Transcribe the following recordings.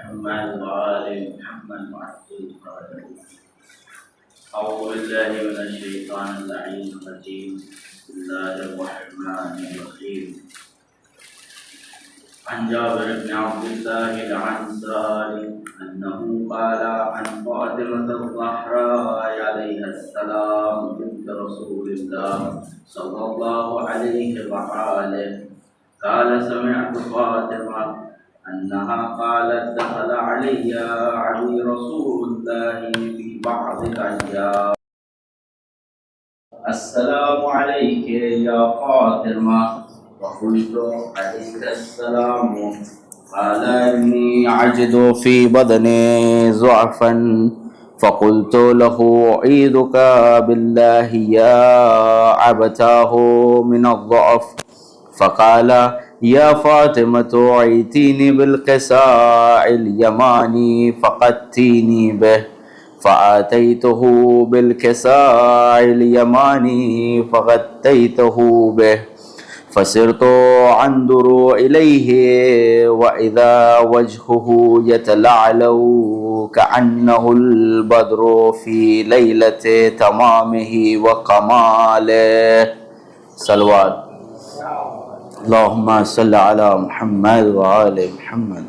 محمد وآل محمد وعجل أعوذ بالله من الشيطان اللعين الرجيم بسم الله الرحمن الرحيم عن جابر بن عبد الله العنصاري أنه قال عن فاطمة الزهراء عليها السلام بنت رسول الله صلى الله عليه وآله قال سمعت فاطمة أنها قالت دخل علي رسول الله في بعض الأيام السلام عليك يا فاطمة وقلت عليك السلام قال إني أجد في بدني ضعفا فقلت له أعيذك بالله يا عبتاه من الضعف فقال يا فاطمة أعيتيني بالقصاع اليماني فقدتيني به فآتيته بالكساء اليماني فغطيته به فسرت أنظر إليه وإذا وجهه يتلعلو كأنه البدر في ليلة تمامه وكماله صلوات اللهم صل على محمد وآل محمد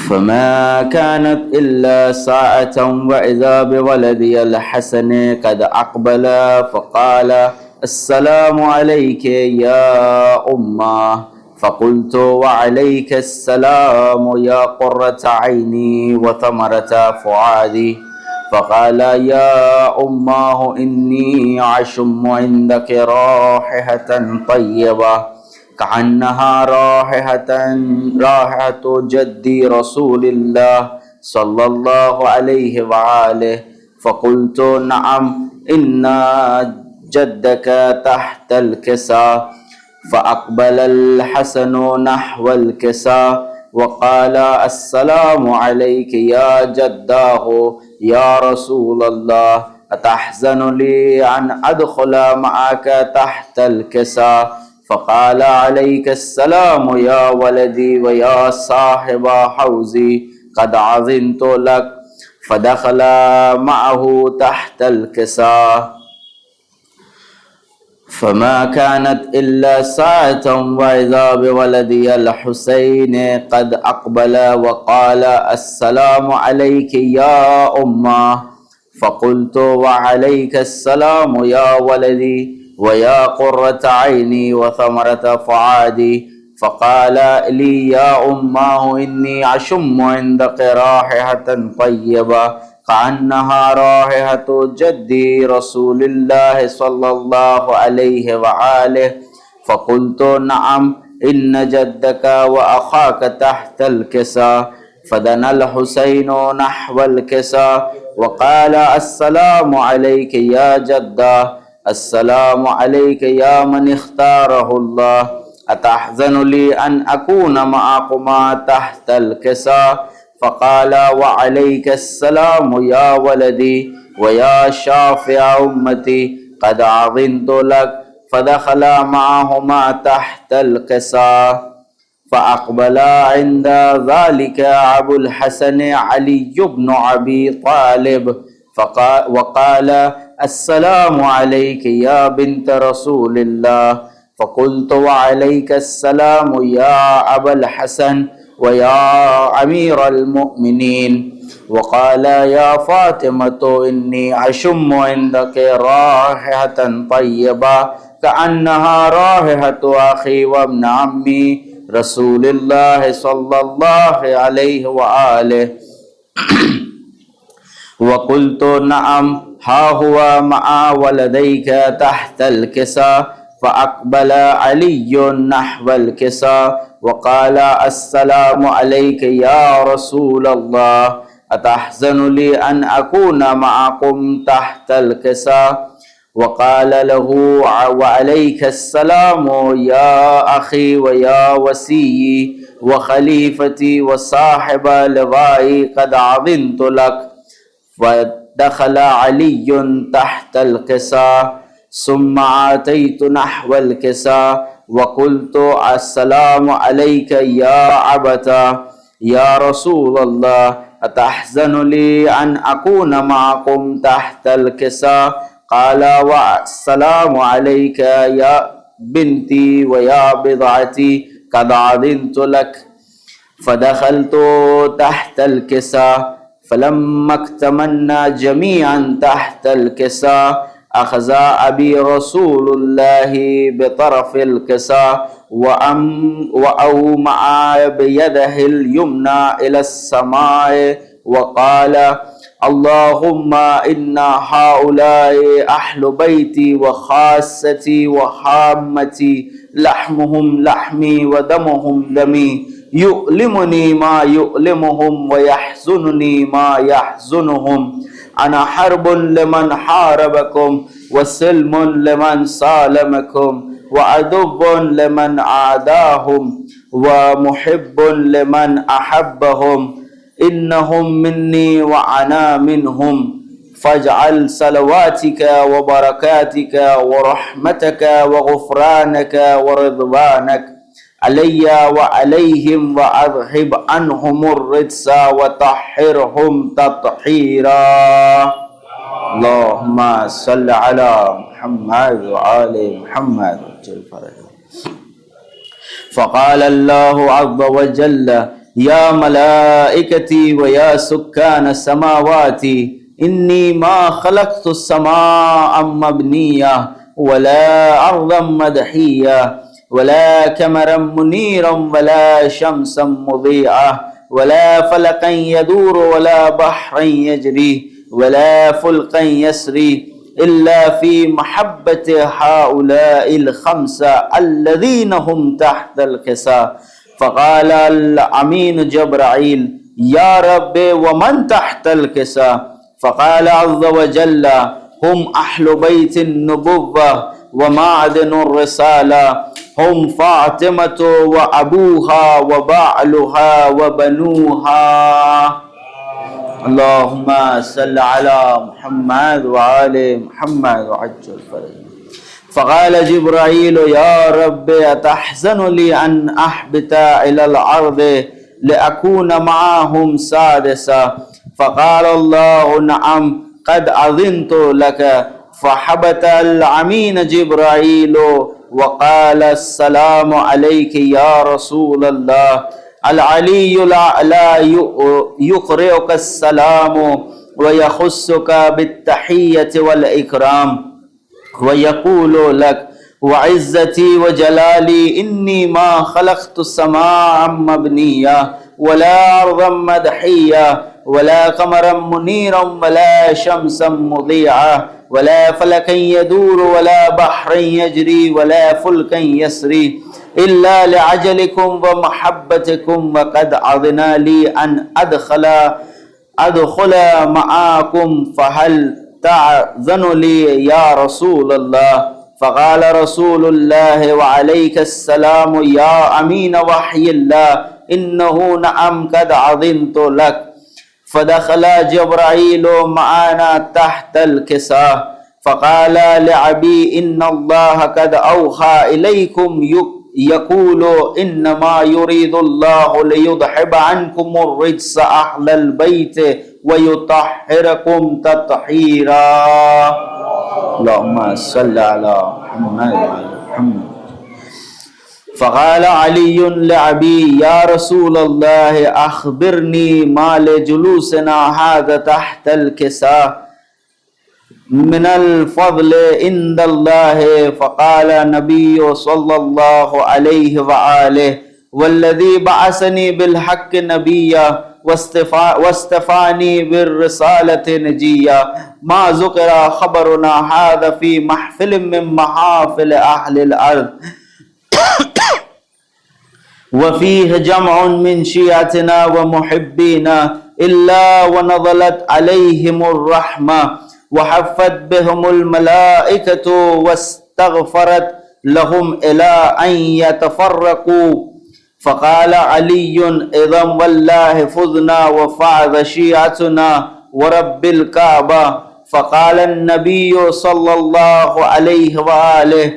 فما كانت إلا ساعة وإذا بولدي الحسن قد أقبل فقال السلام عليك يا أمه فقلت وعليك السلام يا قرة عيني وثمرة فؤادي فقال يا أمه إني أشم عندك رائحة طيبة كأنها رائحة جدي رسول الله صلى الله عليه وآله فقلت نعم إن جدك تحت الكساء فأقبل الحسن نحو الكساء وقال السلام عليك يا جداه يا رسول الله أتحزن لي أن أدخل معك تحت الكساء فقال عليك السلام يا ولدي ويا صاحب حوزي قد عظمت لك فدخل معه تحت الكساء فما كانت إلا ساعة وإذا بولدي الحسين قد أقبل وقال السلام عليك يا أمه فقلت وعليك السلام يا ولدي ويا قرة عيني وثمرة فؤادي فقال لي يا أمه إني أشم عندك رائحة طيبة كأنها رائحة جدي رسول الله صلى الله عليه وآله فقلت نعم إن جدك وأخاك تحت الكساء فدنا الحسين نحو الكساء وقال السلام عليك يا جدة السلام عليك يا من اختاره الله أتحزن لي أن أكون معكما تحت الكساء فقال وعليك السلام يا ولدي ويا شافع أمتي قد عظمت لك فدخل معهما تحت الكساء فأقبل عند ذلك أبو الحسن علي بن أبي طالب وقال السلام عليك يا بنت رسول الله فقلت وعليك السلام يا أبا الحسن ويا أمير المؤمنين وقال يا فاطمة إني أشم عندك رائحة طيبة كأنها رائحة أخي وابن عمي رسول الله صلى الله عليه وآله وقلت نعم ها هو مع ولديك تحت الكساء فأقبل علي نحو الكساء وقال السلام عليك يا رسول الله أتحزن لي أن أكون معكم تحت الكساء وقال له وعليك السلام يا أخي ويا وسيي وخليفتي وصاحب لوائي قد عظمت لك فدخل علي تحت الكساء ثم آتيت نحو الكساء وقلت السلام عليك يا عبتا یا رسول اللہ اتحزن لی ان اکون معکم تحت الکساء قال والسلام علیک یا بنتی ویا بضعتی قد عظمت لک فدخلت تحت الكساء فلما اكتمنا جميعا تحت الكساء أخذ أبي رسول الله بطرف الكساء وأومع بيده اليمنى إلى السماء وقال اللهم إن هؤلاء أهل بيتي وخاصتي وحامتي لحمهم لحمي ودمهم دمي يؤلمني ما يؤلمهم ويحزنني ما يحزنهم أنا حرب لمن حاربكم وسلم لمن سالمكم وعدو لمن عاداهم ومحب لمن أحبهم إنهم مني وأنا منهم فاجعل صلواتك وبركاتك ورحمتك وغفرانك ورضوانك علي وعليهم وأذهب عنهم الرجس وطهرهم تطهيرا اللهم صل على محمد وآل محمد. فقال الله عز وجل يا ملائكتي ويا سكان السماوات إني ما خلقت السماء مبنية ولا أرضا مدحية ولا قمرا منيرا ولا شمسا مضيئة ولا فلكا يدور ولا بحرا يجري ولا فلكا يسري إلا في محبة هؤلاء الخمسة الذين هم تحت الكساء. فقال الأمين جبرائيل يا رب ومن تحت الكساء؟ فقال عز وجل هم أهل بيت النبوة ومعدن الرسالة هم فاطمة وأبوها وبعلها وبنوها. اللهم صل على محمد وآل محمد وعجل فرجهم. فقال جبرائيل يا رب أتحزن لي أن أحبط إلى الأرض لأكون معهم سادسا؟ فقال الله نعم قد أذنت لك. فحبط الأمين جبرائيل وقال السلام عليك يا رسول الله. العلي لا يقرئك السلام ويخصك بالتحية والإكرام ويقول لك وعزتي وجلالي إني ما خلقت السماء مبنية ولا أرضا مدحية ولا قمرا منيرا ولا شمسا مضيعة ولا فلكا يدور ولا بحرا يجري ولا فلكا يسري إلا لعجلكم ومحبتكم وقد أذن لي أن أدخل معكم فهل تأذن لي يا رسول الله؟ فقال رسول الله وعليك السلام يا أمين وحي الله إنه نعم قد أذنت لك. فدخل جبرائيل معنا تحت الكساء فقال لعبي إن الله قد أوحى إليكم يقول إنما يريد الله ليذهب عنكم الرجس أهل البيت ويطهركم تطهيرا. اللهم صل على محمد وعلى محمد. فقال علي لعبي يا رسول الله أخبرني ما لجلوسنا هذا تحت الكساء من الفضل عند الله. فقال النبي صلى الله عليه وآله والذي بعثني بالحق نبيا واستفاني بالرسالة نجيا ما ذكر خبرنا هذا في محفل من محافل أهل الأرض وفيه جمع من شيعتنا ومحبينا إلا ونزلت عليهم الرحمة وحفت بهم الملائكة واستغفرت لهم إلى أن يتفرقوا. فقال علي إذا والله فزنا وفاز شيعتنا ورب الكعبة. فقال النبي صلى الله عليه وآله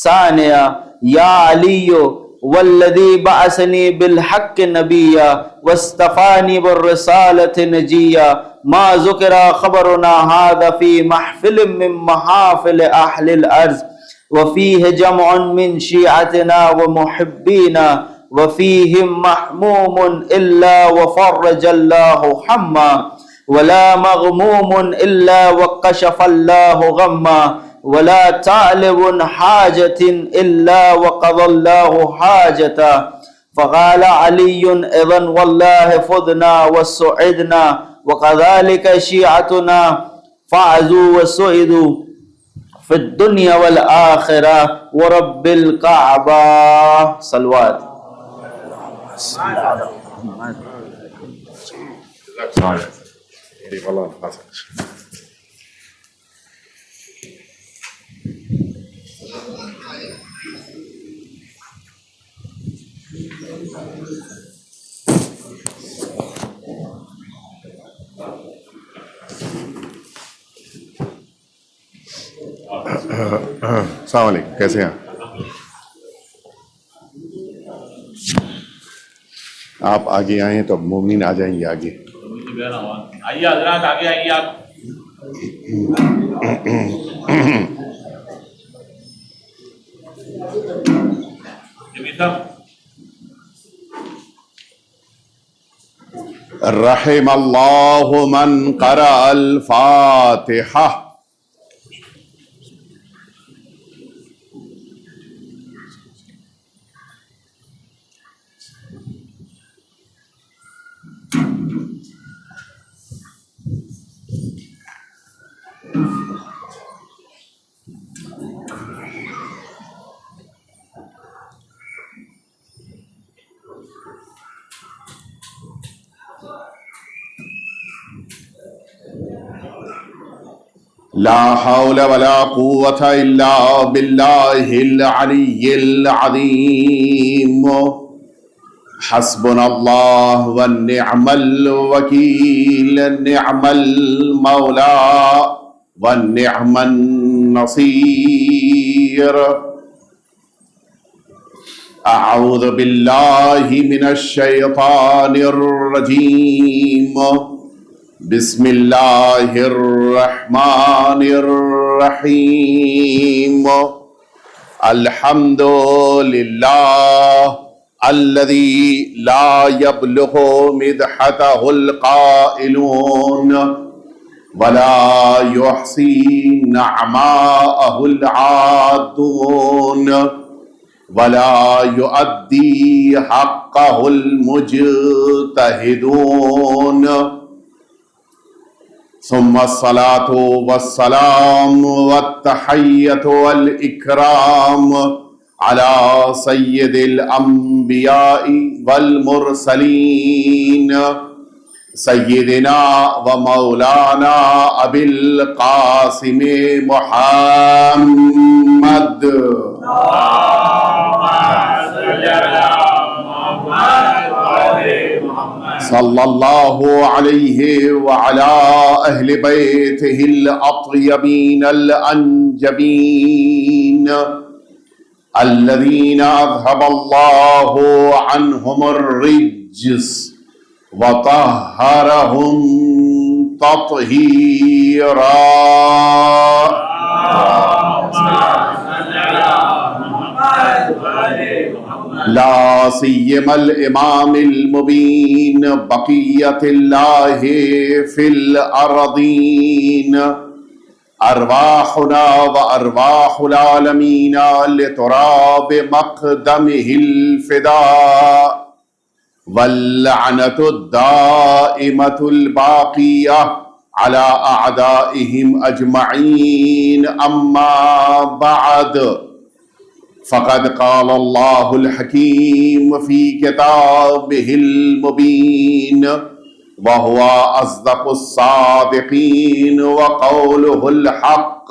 ثانيا يا علي والذي بعثني بالحق نبيا واصطفاني بالرسالة نجيا ما ذكر خبرنا هذا في محفل من محافل أهل الأرض وفيه جمع من شيعتنا ومحبينا وفيهم محموم إلا وفرج الله حما ولا مغموم إلا وكشف الله غما ولا طالب حاجة إلا وقضى الله حاجته. فقال علي إذن والله فضنا وسعدنا وكذلك شيعتنا فعزوا وسعدوا في الدنيا والآخرة ورب الكعبة. صلوات. السلام علیکم، کیسے ہیں آپ؟ آگے آئیں تو مومنین آ جائیں گے آگے. آئیے حضرات، آگے آئیے آپ. رحم اللہ من قرأ الفاتحہ. لا حول ولا قوة إلا بالله العلي العظيم. حسبنا الله ونعم الوكيل، نعم المولى ونعم النصير. أعوذ بالله من الشيطان الرجيم. بسم اللہ الرحمن الرحیم. الحمد للہ الذی لا یبلغ مدحتہ القائلون ولا یحصی نعماءہ العادون ولا یؤدی حقہ المجتہدون. ثم الصلاة والسلام والتحية والإكرام على سيد الأنبياء والمرسلين سيدنا ومولانا أبي القاسم محمد. صلی اللہ علیہ وعلا اہل بیتہ الاطیبین الانجبین الذین اذهب اللہ عنہم الرجس وطہرہم تطہیرا. لا سيما الإمام المبين بقية الله في الأرضين أرواحنا وأرواح العالمين لتراب مقدمه الفداء واللعنة الدائمة الباقية على أعدائهم أجمعين. أما بعد فقد قال الله الحكيم في كتابه المبين وهو أصدق الصادقين وقوله الحق.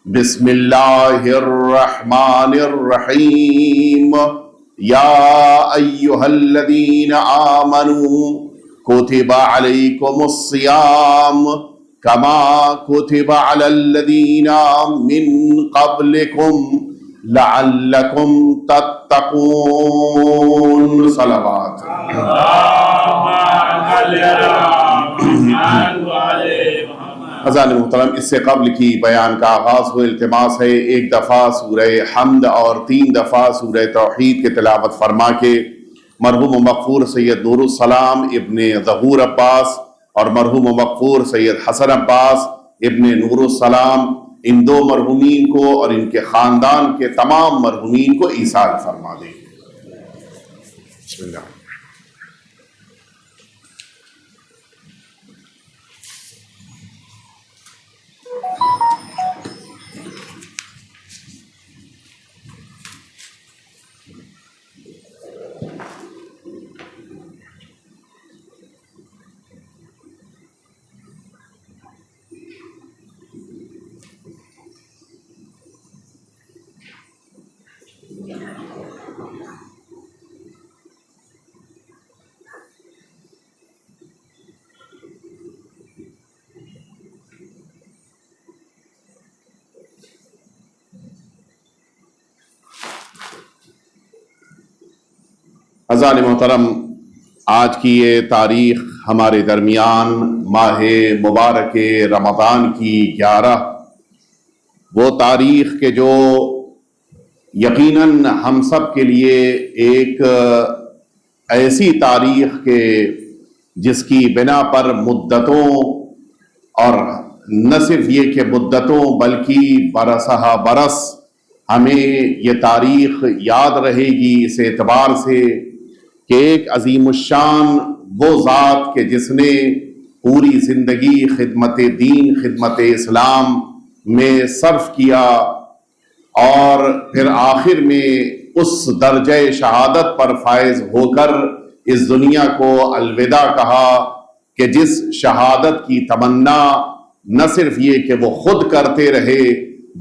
بسم الله الرحمن الرحيم. يا أيها الذين آمنوا كتب عليكم الصيام كما كتب على الذين من قبلكم لعلکم تتقون. صلوات. حضرات محترم، اس سے قبل کی بیان کا آغاز ہوئے التماس ہے ایک دفعہ سورہ حمد اور 3 دفعہ سورہ توحید کی تلاوت فرما کے مرحوم و مغفور سید نور السلام ابن ظہور عباس اور مرحوم و مغفور سید حسن عباس ابن نور السلام ان 2 مرحومین کو اور ان کے خاندان کے تمام مرحومین کو ایصال فرما دیں. بسم اللہ. حضرات محترم، آج کی یہ تاریخ ہمارے درمیان ماہ مبارک رمضان کی 11، وہ تاریخ کے جو یقیناً ہم سب کے لیے ایک ایسی تاریخ کے جس کی بنا پر مدتوں اور نہ صرف یہ کہ مدتوں بلکہ برسہ برس ہمیں یہ تاریخ یاد رہے گی اس اعتبار سے کہ ایک عظیم الشان وہ ذات کہ جس نے پوری زندگی خدمت دین خدمت اسلام میں صرف کیا اور پھر آخر میں اس درجہ شہادت پر فائز ہو کر اس دنیا کو الوداع کہا کہ جس شہادت کی تمنا نہ صرف یہ کہ وہ خود کرتے رہے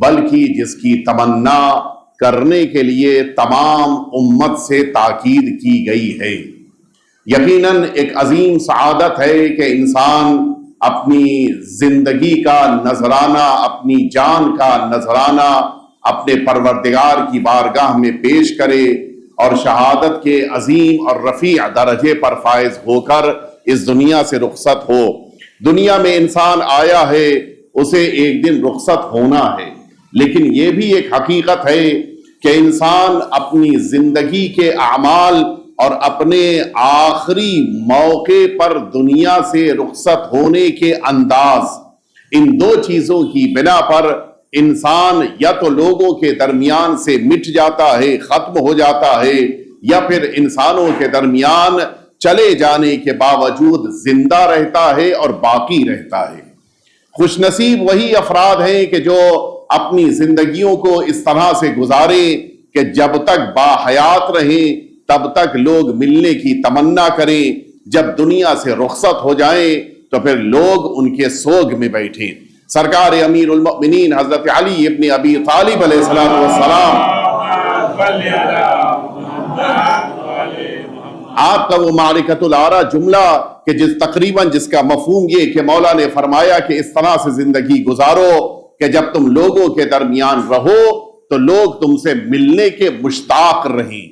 بلکہ جس کی تمنا کرنے کے لیے تمام امت سے تاکید کی گئی ہے. یقیناً ایک عظیم سعادت ہے کہ انسان اپنی زندگی کا نذرانہ اپنی جان کا نذرانہ اپنے پروردگار کی بارگاہ میں پیش کرے اور شہادت کے عظیم اور رفیع درجے پر فائز ہو کر اس دنیا سے رخصت ہو. دنیا میں انسان آیا ہے، اسے ایک دن رخصت ہونا ہے، لیکن یہ بھی ایک حقیقت ہے کہ انسان اپنی زندگی کے اعمال اور اپنے آخری موقع پر دنیا سے رخصت ہونے کے انداز، ان 2 چیزوں کی بنا پر انسان یا تو لوگوں کے درمیان سے مٹ جاتا ہے، ختم ہو جاتا ہے، یا پھر انسانوں کے درمیان چلے جانے کے باوجود زندہ رہتا ہے اور باقی رہتا ہے. خوش نصیب وہی افراد ہیں کہ جو اپنی زندگیوں کو اس طرح سے گزاریں کہ جب تک باحیات رہیں تب تک لوگ ملنے کی تمنا کریں، جب دنیا سے رخصت ہو جائیں تو پھر لوگ ان کے سوگ میں بیٹھیں. سرکار امیر المؤمنین حضرت علی ابن ابی طالب علیہ السلام آپ کا وہ معرکۃ العرا جملہ کہ تقریباً جس کا مفہوم یہ کہ مولا نے فرمایا کہ اس طرح سے زندگی گزارو کہ جب تم لوگوں کے درمیان رہو تو لوگ تم سے ملنے کے مشتاق رہیں،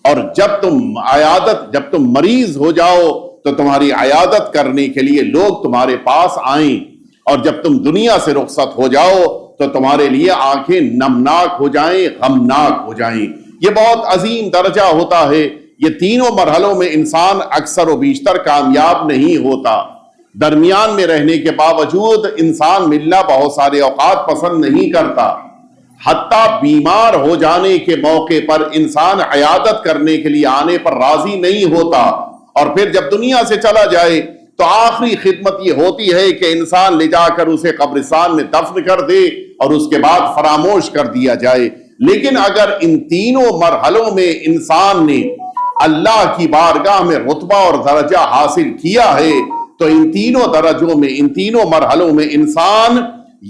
اور جب تم مریض ہو جاؤ تو تمہاری عیادت کرنے کے لیے لوگ تمہارے پاس آئیں، اور جب تم دنیا سے رخصت ہو جاؤ تو تمہارے لیے آنکھیں نمناک ہو جائیں، غمناک ہو جائیں. یہ بہت عظیم درجہ ہوتا ہے. یہ تینوں مرحلوں میں انسان اکثر و بیشتر کامیاب نہیں ہوتا. درمیان میں رہنے کے باوجود انسان ملنا بہت سارے اوقات پسند نہیں کرتا. حتیٰ بیمار ہو جانے کے موقع پر انسان عیادت کرنے کے لیے آنے پر راضی نہیں ہوتا، اور پھر جب دنیا سے چلا جائے تو آخری خدمت یہ ہوتی ہے کہ انسان لے جا کر اسے قبرستان میں دفن کر دے اور اس کے بعد فراموش کر دیا جائے. لیکن اگر ان تینوں مرحلوں میں انسان نے اللہ کی بارگاہ میں رتبہ اور درجہ حاصل کیا ہے تو ان تینوں درجوں میں، ان تینوں مرحلوں میں انسان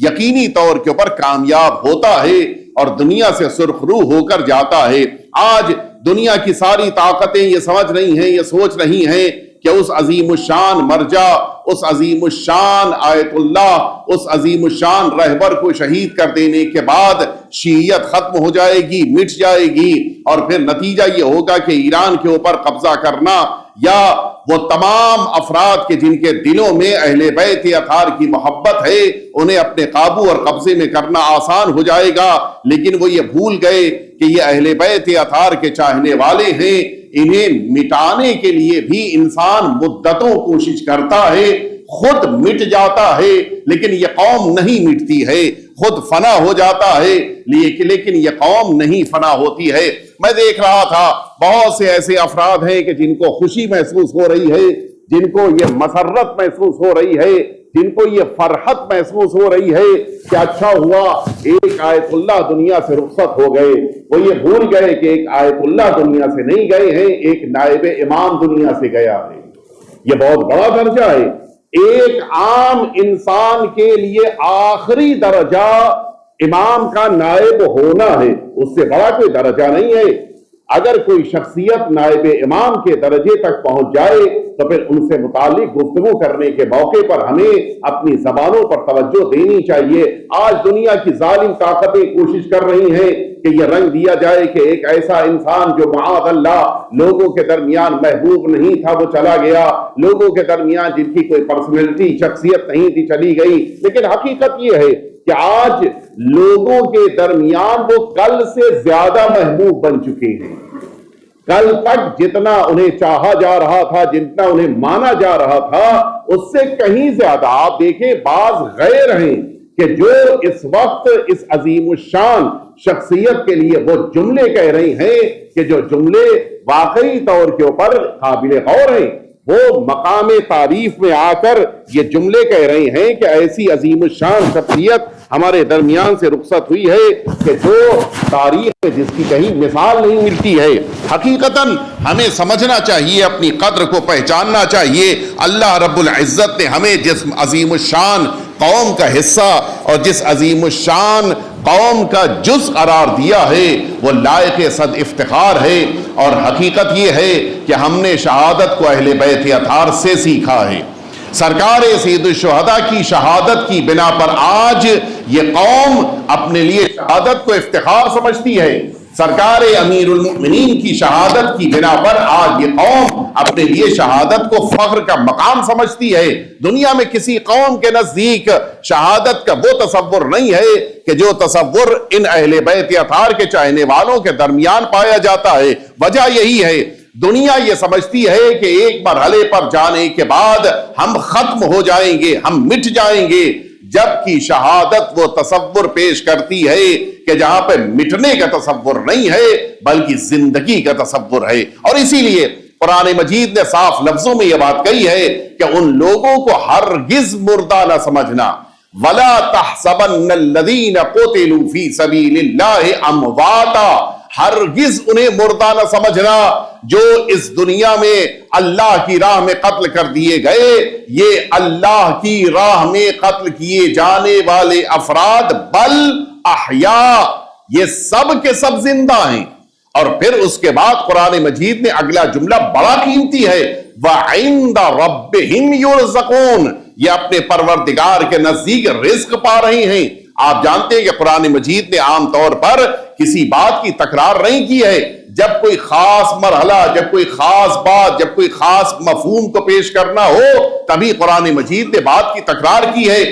یقینی طور کے اوپر کامیاب ہوتا ہے اور دنیا سے سرخ روح ہو کر جاتا ہے. آج دنیا کی ساری طاقتیں یہ سمجھ رہی ہیں، یہ سوچ رہی ہیں کہ اس عظیم الشان مرجع، اس عظیم الشان آیت اللہ، اس عظیم الشان رہبر کو شہید کر دینے کے بعد شیعیت ختم ہو جائے گی، مٹ جائے گی، اور پھر نتیجہ یہ ہوگا کہ ایران کے اوپر قبضہ کرنا یا وہ تمام افراد کے جن کے دلوں میں اہل بیت اطہار کی محبت ہے انہیں اپنے قابو اور قبضے میں کرنا آسان ہو جائے گا۔ لیکن وہ یہ بھول گئے کہ یہ اہل بیت اطہار کے چاہنے والے ہیں، انہیں مٹانے کے لیے بھی انسان مدتوں کوشش کرتا ہے، خود مٹ جاتا ہے لیکن یہ قوم نہیں مٹتی ہے، خود فنا ہو جاتا ہے لیکن یہ قوم نہیں فنا ہوتی ہے۔ میں دیکھ رہا تھا بہت سے ایسے افراد ہیں کہ جن کو خوشی محسوس ہو رہی ہے، جن کو یہ مسرت محسوس ہو رہی ہے، جن کو یہ فرحت محسوس ہو رہی ہے کہ اچھا ہوا ایک آیت اللہ دنیا سے رخصت ہو گئے۔ وہ یہ بھول گئے کہ ایک آیت اللہ دنیا سے نہیں گئے ہیں، ایک نائب امام دنیا سے گیا ہے۔ یہ بہت بڑا درجہ ہے۔ ایک عام انسان کے لیے آخری درجہ امام کا نائب ہونا ہے، اس سے بڑا کوئی درجہ نہیں ہے۔ اگر کوئی شخصیت نائب امام کے درجے تک پہنچ جائے تو پھر ان سے متعلق گفتگو کرنے کے موقع پر ہمیں اپنی زبانوں پر توجہ دینی چاہیے۔ آج دنیا کی ظالم طاقتیں کوشش کر رہی ہیں کہ یہ رنگ دیا جائے کہ ایک ایسا انسان جو معاذ اللہ لوگوں کے درمیان محبوب نہیں تھا وہ چلا گیا، لوگوں کے درمیان جن کی کوئی پرسنالٹی شخصیت نہیں تھی چلی گئی۔ لیکن حقیقت یہ ہے کہ آج لوگوں کے درمیان وہ کل سے زیادہ محبوب بن چکے ہیں۔ کل تک جتنا انہیں چاہا جا رہا تھا، جتنا انہیں مانا جا رہا تھا، اس سے کہیں زیادہ آپ دیکھیں بعض غیر ہیں کہ جو اس وقت اس عظیم الشان شخصیت کے لیے وہ جملے کہہ رہی ہیں کہ جو جملے واقعی طور کے اوپر قابل غور ہیں، وہ مقام تعریف میں آ کر یہ جملے کہہ رہے ہیں کہ ایسی عظیم الشان شخصیت ہمارے درمیان سے رخصت ہوئی ہے کہ جو تاریخ میں جس کی کہیں مثال نہیں ملتی ہے۔ حقیقتاً ہمیں سمجھنا چاہیے، اپنی قدر کو پہچاننا چاہیے۔ اللہ رب العزت نے ہمیں جس عظیم الشان قوم کا حصہ اور جس عظیم الشان قوم کا جز قرار دیا ہے وہ لائق صد افتخار ہے، اور حقیقت یہ ہے کہ ہم نے شہادت کو اہل بیت اطہار سے سیکھا ہے۔ سرکار سید الشہداء کی شہادت کی بنا پر آج یہ قوم اپنے لیے شہادت کو افتخار سمجھتی ہے۔ سرکار امیر المؤمنین کی شہادت کی بنا پر آج یہ قوم اپنے لیے شہادت کو فخر کا مقام سمجھتی ہے۔ دنیا میں کسی قوم کے نزدیک شہادت کا وہ تصور نہیں ہے کہ جو تصور ان اہل بیت اطہار کے چاہنے والوں کے درمیان پایا جاتا ہے۔ وجہ یہی ہے، دنیا یہ سمجھتی ہے کہ ایک مرحلے پر جانے کے بعد ہم ختم ہو جائیں گے، ہم مٹ جائیں گے، جبکہ شہادت وہ تصور پیش کرتی ہے کہ جہاں پہ مٹنے کا تصور نہیں ہے بلکہ زندگی کا تصور ہے۔ اور اسی لیے قرآن مجید نے صاف لفظوں میں یہ بات کہی ہے کہ ان لوگوں کو ہرگز مردہ نہ سمجھنا۔ وَلَا تَحْسَبَنَّ الَّذِينَ قُتِلُوا فِي سَبِيلِ اللَّهِ أَمْوَاتًا، ہرگز انہیں مردہ نہ سمجھنا جو اس دنیا میں اللہ کی راہ میں قتل کر دیے گئے۔ یہ اللہ کی راہ میں قتل کیے جانے والے افراد بل احیاء، یہ سب کے سب زندہ ہیں۔ اور پھر اس کے بعد قرآن مجید نے اگلا جملہ بڑا قیمتی ہے، وَعِندَ رَبِّهِمْ يُرْزَقُونَ، یہ اپنے پروردگار کے نزدیک رزق پا رہے ہیں۔ آپ جانتے ہیں کہ قرآن مجید نے عام طور پر کسی بات کی تکرار نہیں کی ہے۔ جب کوئی خاص مرحلہ، جب کوئی خاص بات، جب کوئی خاص مفہوم کو پیش کرنا ہو تبھی قرآن مجید نے بات کی تکرار کی ہے۔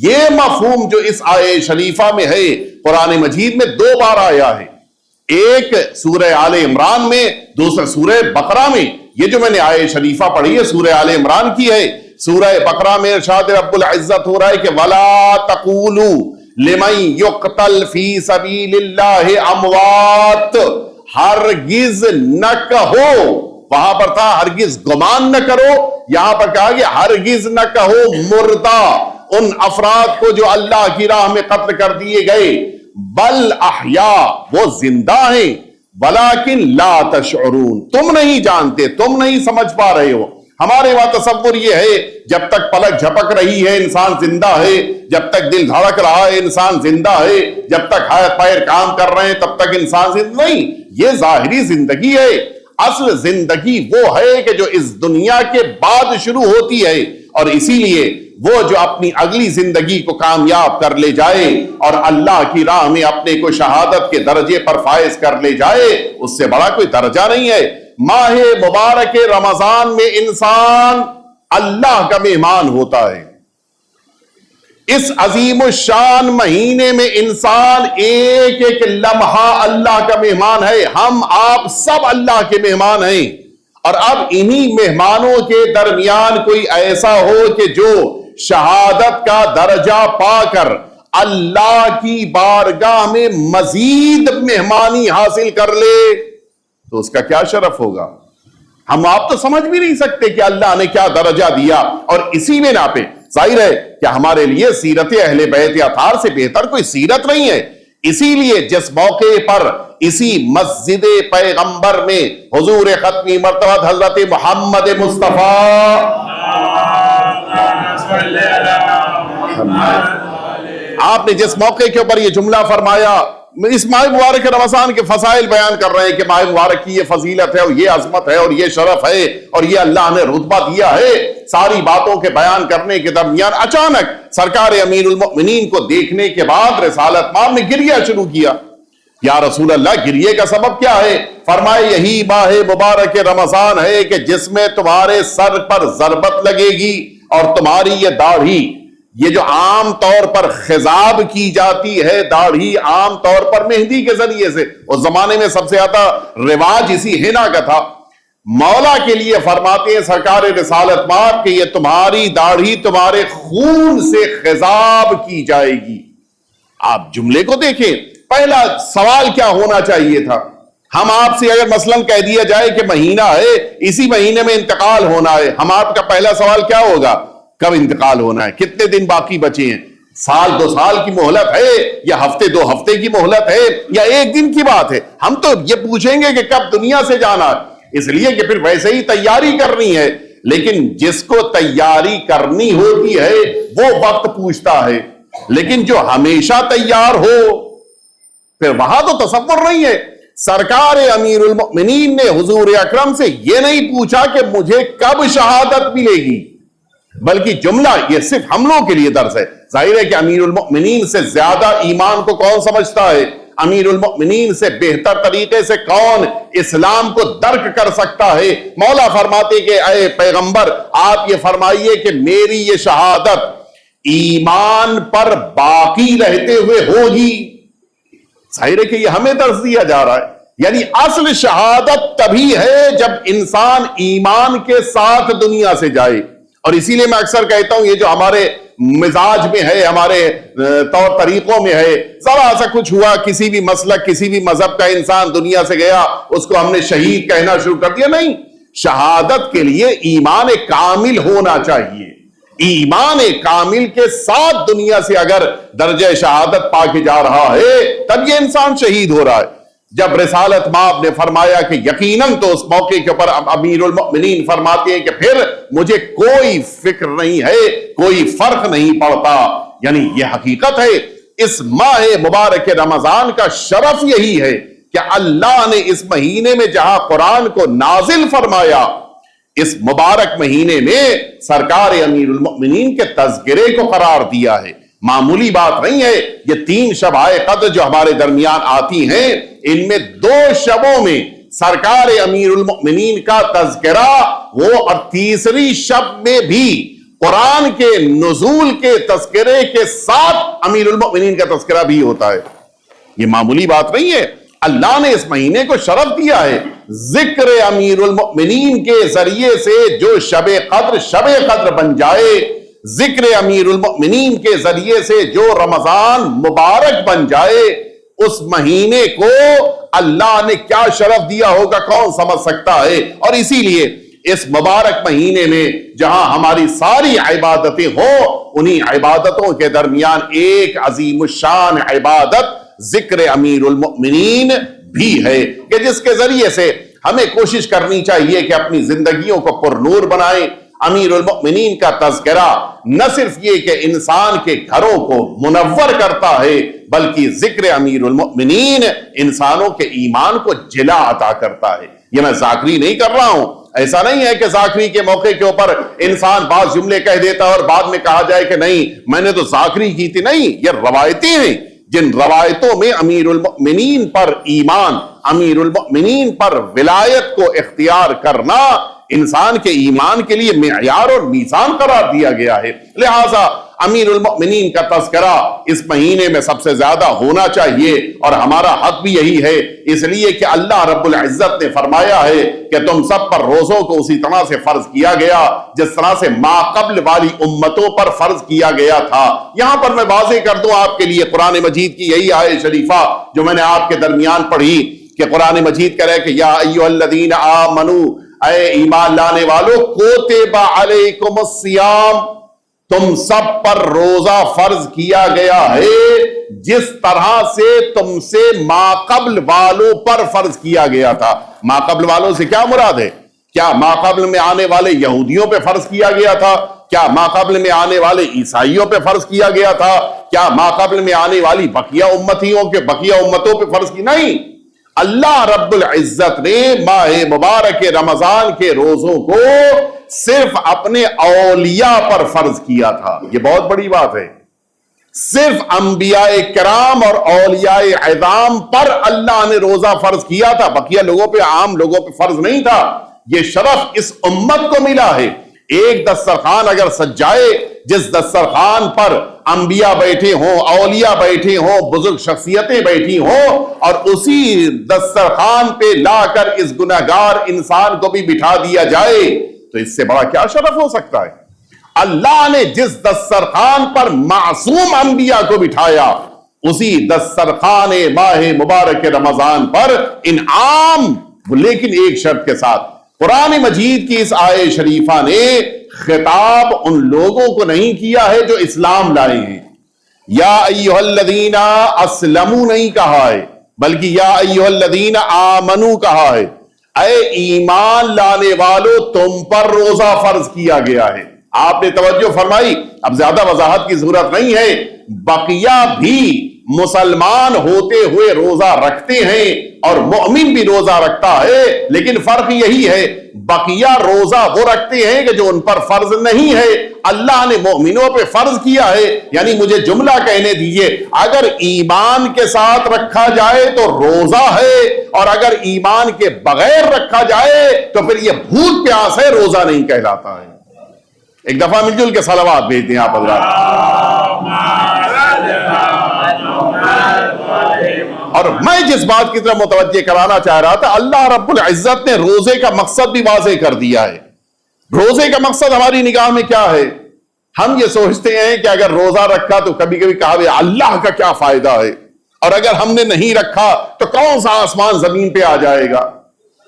یہ مفہوم جو اس آیہ شریفہ میں ہے قرآن مجید میں 2 بار آیا ہے، ایک سورہ آل عمران میں، دوسرا سورہ بقرہ میں۔ یہ جو میں نے آیہ شریفہ پڑھی ہے سورہ آل عمران کی ہے۔ سورہ بقرہ میں ارشاد رب العزت ہو رہا ہے کہ وَلَا تَقُولُوا لِمَن يُقْتَلْ فِي سَبِيلِ اللَّهِ أَمْوَاتٌ، ہرگز نہ کہو، وہاں پر تھا ہرگز گمان نہ کرو، یہاں پر کہا کہ ہرگز نہ کہو مردہ ان افراد کو جو اللہ کی راہ میں قتل کر دیے گئے، بل احیاء، وہ زندہ ہیں، ولیکن لا تشعرون، تم نہیں جانتے، تم نہیں سمجھ پا رہے ہو۔ ہمارے وہاں تصور یہ ہے جب تک پلک جھپک رہی ہے انسان زندہ ہے، جب تک دل دھڑک رہا ہے انسان زندہ ہے، جب تک ہاتھ پیر کام کر رہے ہیں تب تک انسان زندہ نہیں۔ یہ ظاہری زندگی ہے، اصل زندگی وہ ہے کہ جو اس دنیا کے بعد شروع ہوتی ہے، اور اسی لیے وہ جو اپنی اگلی زندگی کو کامیاب کر لے جائے اور اللہ کی راہ میں اپنے کو شہادت کے درجے پر فائز کر لے جائے، اس سے بڑا کوئی درجہ نہیں ہے۔ ماہ مبارک رمضان میں انسان اللہ کا مہمان ہوتا ہے۔ اس عظیم الشان مہینے میں انسان ایک ایک لمحہ اللہ کا مہمان ہے۔ ہم آپ سب اللہ کے مہمان ہیں، اور اب انہی مہمانوں کے درمیان کوئی ایسا ہو کہ جو شہادت کا درجہ پا کر اللہ کی بارگاہ میں مزید مہمانی حاصل کر لے تو اس کا کیا شرف ہوگا۔ ہم آپ تو سمجھ بھی نہیں سکتے کہ اللہ نے کیا درجہ دیا، اور اسی بنا پہ ظاہر ہے کہ ہمارے لیے سیرت اہل بیت اطہار سے بہتر کوئی سیرت نہیں ہے۔ اسی لیے جس موقع پر اسی مسجد پیغمبر میں حضور ختمی مرتبہ حضرت محمد مصطفیٰ آپ نے جس موقع کے اوپر یہ جملہ فرمایا، اس ماہ مبارک رمضان کے فضائل بیان کر رہے ہیں کہ ماہ مبارک کی یہ فضیلت ہے اور یہ عظمت ہے اور یہ شرف ہے اور یہ اللہ نے رتبہ دیا ہے، ساری باتوں کے بیان کرنے کے درمیان اچانک سرکار امیر المؤمنین کو دیکھنے کے بعد رسالت مآب نے گریہ شروع کیا۔ یا رسول اللہ، گریے کا سبب کیا ہے؟ فرمائے یہی ماہ مبارک رمضان ہے کہ جس میں تمہارے سر پر ضربت لگے گی اور تمہاری یہ داڑھی، یہ جو عام طور پر خضاب کی جاتی ہے، داڑھی عام طور پر مہندی کے ذریعے سے، اس زمانے میں سب سے زیادہ رواج اسی ہینا کا تھا، مولا کے لیے فرماتے ہیں سرکار رسالت مآب کہ یہ تمہاری داڑھی تمہارے خون سے خضاب کی جائے گی۔ آپ جملے کو دیکھیں، پہلا سوال کیا ہونا چاہیے تھا؟ ہم آپ سے اگر مثلاً کہہ دیا جائے کہ مہینہ ہے، اسی مہینے میں انتقال ہونا ہے، ہم آپ کا پہلا سوال کیا ہوگا؟ کب انتقال ہونا ہے؟ کتنے دن باقی بچے ہیں؟ سال 2 سال کی مہلت ہے یا ہفتے 2 ہفتے کی مہلت ہے یا 1 دن کی بات ہے؟ ہم تو یہ پوچھیں گے کہ کب دنیا سے جانا ہے، اس لیے کہ پھر ویسے ہی تیاری کرنی ہے۔ لیکن جس کو تیاری کرنی ہوتی ہے وہ وقت پوچھتا ہے، لیکن جو ہمیشہ تیار ہو پھر وہاں تو تصور نہیں ہے۔ سرکار امیر المؤمنین نے حضور اکرم سے یہ نہیں پوچھا کہ مجھے کب شہادت ملے گی، بلکہ جملہ یہ صرف ہم لوگوں کے لیے درس ہے۔ ظاہر ہے کہ امیر المؤمنین سے زیادہ ایمان کو کون سمجھتا ہے؟ امیر المؤمنین سے بہتر طریقے سے کون اسلام کو درک کر سکتا ہے؟ مولا فرماتے کہ اے پیغمبر، آپ یہ فرمائیے کہ میری یہ شہادت ایمان پر باقی رہتے ہوئے ہوگی۔ ظاہر ہے کہ یہ ہمیں درس دیا جا رہا ہے، یعنی اصل شہادت تبھی ہے جب انسان ایمان کے ساتھ دنیا سے جائے۔ اور اسی لیے میں اکثر کہتا ہوں، یہ جو ہمارے مزاج میں ہے، ہمارے طور طریقوں میں ہے، ذرا سا کچھ ہوا، کسی بھی مسلک کسی بھی مذہب کا انسان دنیا سے گیا، اس کو ہم نے شہید کہنا شروع کر دیا۔ نہیں، شہادت کے لیے ایمان کامل ہونا چاہیے۔ ایمان کامل کے ساتھ دنیا سے اگر درجہ شہادت پا کے جا رہا ہے تب یہ انسان شہید ہو رہا ہے۔ جب رسالت مآب نے فرمایا کہ یقیناً، تو اس موقع کے اوپر امیر المؤمنین فرماتے ہیں کہ پھر مجھے کوئی فکر نہیں ہے، کوئی فرق نہیں پڑتا۔ یعنی یہ حقیقت ہے، اس ماہ مبارک رمضان کا شرف یہی ہے کہ اللہ نے اس مہینے میں جہاں قرآن کو نازل فرمایا، اس مبارک مہینے میں سرکار امیر المؤمنین کے تذکرے کو قرار دیا ہے۔ معمولی بات نہیں ہے۔ یہ 3 شبائے قدر جو ہمارے درمیان آتی ہیں، ان میں 2 شبوں میں سرکار امیر المؤمنین کا تذکرہ وہ، اور تیسری شب میں بھی قرآن کے نزول کے تذکرے کے ساتھ امیر المؤمنین کا تذکرہ بھی ہوتا ہے۔ یہ معمولی بات نہیں ہے۔ اللہ نے اس مہینے کو شرف دیا ہے۔ ذکر امیر المؤمنین کے ذریعے سے جو شب قدر بن جائے، ذکر امیر المؤمنین کے ذریعے سے جو رمضان مبارک بن جائے، اس مہینے کو اللہ نے کیا شرف دیا ہوگا کون سمجھ سکتا ہے۔ اور اسی لیے اس مبارک مہینے میں جہاں ہماری ساری عبادتیں ہوں، انہی عبادتوں کے درمیان ایک عظیم الشان عبادت ذکر امیر المؤمنین بھی ہے، کہ جس کے ذریعے سے ہمیں کوشش کرنی چاہیے کہ اپنی زندگیوں کو پر نور بنائیں۔ امیر المؤمنین کا تذکرہ نہ صرف یہ کہ انسان کے گھروں کو منور کرتا ہے، بلکہ ذکر امیر المؤمنین انسانوں کے ایمان کو جلا عطا کرتا ہے۔ یہ میں ذاکری نہیں کر رہا ہوں، ایسا نہیں ہے کہ ذاکری کے موقع کے اوپر انسان بعض جملے کہہ دیتا اور بعد میں کہا جائے کہ نہیں میں نے تو ذاکری کی تھی. نہیں، یہ روایتیں ہیں جن روایتوں میں امیر المؤمنین پر ایمان، امیر المؤمنین پر ولایت کو اختیار کرنا انسان کے ایمان کے لیے معیار اور میزان قرار دیا گیا ہے. لہذا امیر المؤمنین کا تذکرہ اس مہینے میں سب سے زیادہ ہونا چاہیے اور ہمارا حق بھی یہی ہے، اس لیے کہ اللہ رب العزت نے فرمایا ہے کہ تم سب پر روزوں کو اسی طرح سے فرض کیا گیا جس طرح سے ما قبل والی امتوں پر فرض کیا گیا تھا. یہاں پر میں واضح کر دوں آپ کے لیے قرآن مجید کی یہی آیت شریفہ جو میں نے آپ کے درمیان پڑھی کہ قرآن مجید کہہ رہا ہے کہ یا ایھا الذین آمنوا، اے ایمان لانے والو، کتب علیکم الصیام، تم سب پر روزہ فرض کیا گیا ہے جس طرح سے تم سے ما قبل والوں پر فرض کیا گیا تھا. ما قبل والوں سے کیا مراد ہے؟ کیا ما قبل میں آنے والے یہودیوں پہ فرض کیا گیا تھا؟ کیا ما قبل میں آنے والے عیسائیوں پہ فرض کیا گیا تھا؟ کیا ما قبل میں آنے والی بقیہ امتوں پہ فرض کی؟ نہیں، اللہ رب العزت نے ماہ مبارک رمضان کے روزوں کو صرف اپنے اولیاء پر فرض کیا تھا. یہ بہت بڑی بات ہے. صرف انبیاء کرام اور اولیاء عظام پر اللہ نے روزہ فرض کیا تھا، بقیہ لوگوں پہ، عام لوگوں پہ فرض نہیں تھا. یہ شرف اس امت کو ملا ہے. ایک دسترخوان اگر سجائے جس دسترخوان پر انبیاء بیٹھے ہوں، اولیاء بیٹھے ہوں، بزرگ شخصیتیں بیٹھی ہوں، اور اسی دسترخوان پہ لا کر اس گنہگار انسان کو بھی بٹھا دیا جائے تو اس سے بڑا کیا شرف ہو سکتا ہے؟ اللہ نے جس دسترخوان پر معصوم انبیاء کو بٹھایا اسی دسترخوان ماہ مبارک رمضان پر انعام، لیکن ایک شرط کے ساتھ. قرآن مجید کی اس آیت شریفہ نے خطاب ان لوگوں کو نہیں کیا ہے جو اسلام لائے ہیں. یا ایھا الذین اسلموا نہیں کہا ہے، بلکہ یا ایھا الذین آمنوا کہا ہے. اے ایمان لانے والو، تم پر روزہ فرض کیا گیا ہے. آپ نے توجہ فرمائی، اب زیادہ وضاحت کی ضرورت نہیں ہے. بقیہ بھی مسلمان ہوتے ہوئے روزہ رکھتے ہیں اور مؤمن بھی روزہ رکھتا ہے، لیکن فرق یہی ہے بقیہ روزہ وہ رکھتے ہیں کہ جو ان پر فرض نہیں ہے. اللہ نے مومنوں پہ فرض کیا ہے. یعنی مجھے جملہ کہنے دیجئے، اگر ایمان کے ساتھ رکھا جائے تو روزہ ہے، اور اگر ایمان کے بغیر رکھا جائے تو پھر یہ بھوک پیاس ہے، روزہ نہیں کہلاتا ہے. ایک دفعہ مل جل کے صلوات بھیج دیں آپ حضرات. اور میں جس بات کی طرف متوجہ کرانا چاہ رہا تھا، اللہ رب العزت نے روزے کا مقصد بھی واضح کر دیا ہے. روزے کا مقصد ہماری نگاہ میں کیا ہے؟ ہم یہ سوچتے ہیں کہ اگر روزہ رکھا تو کبھی کبھی کہا گیا اللہ کا کیا فائدہ ہے، اور اگر ہم نے نہیں رکھا تو کون سا آسمان زمین پہ آ جائے گا.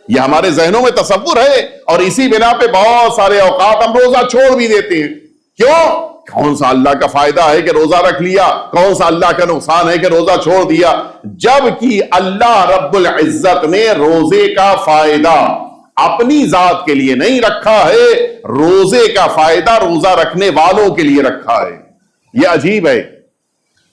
یہ ہمارے ذہنوں میں تصور ہے، اور اسی بنا پہ بہت سارے اوقات ہم روزہ چھوڑ بھی دیتے ہیں. کیوں؟ کون سا اللہ کا فائدہ ہے کہ روزہ رکھ لیا، کون سا اللہ کا نقصان ہے کہ روزہ چھوڑ دیا. جبکہ اللہ رب العزت نے روزے کا فائدہ اپنی ذات کے لیے نہیں رکھا ہے، روزے کا فائدہ روزہ رکھنے والوں کے لیے رکھا ہے. یہ عجیب ہے.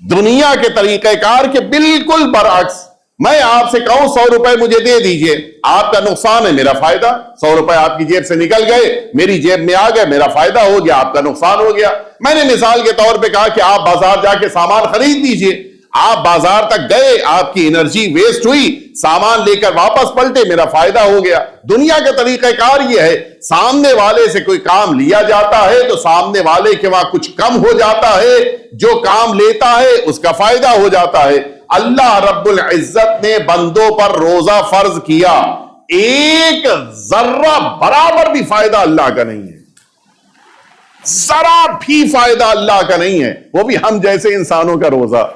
دنیا کے طریقہ کار کے بالکل برعکس. میں آپ سے کہوں 100 روپے مجھے دے دیجئے، آپ کا نقصان ہے، میرا فائدہ. 100 روپے آپ کی جیب سے نکل گئے، میری جیب میں آ گئے، میرا فائدہ ہو گیا، آپ کا نقصان ہو گیا. میں نے مثال کے طور پہ کہا کہ آپ بازار جا کے سامان خرید دیجئے. آپ بازار تک گئے، آپ کی انرجی ویسٹ ہوئی، سامان لے کر واپس پلٹے، میرا فائدہ ہو گیا. دنیا کا طریقہ کار یہ ہے، سامنے والے سے کوئی کام لیا جاتا ہے تو سامنے والے کے وہاں کچھ کم ہو جاتا ہے، جو کام لیتا ہے اس کا فائدہ ہو جاتا ہے. اللہ رب العزت نے بندوں پر روزہ فرض کیا، ایک ذرہ برابر بھی فائدہ اللہ کا نہیں ہے، ذرا بھی فائدہ اللہ کا نہیں ہے. وہ بھی ہم جیسے انسانوں کا روزہ.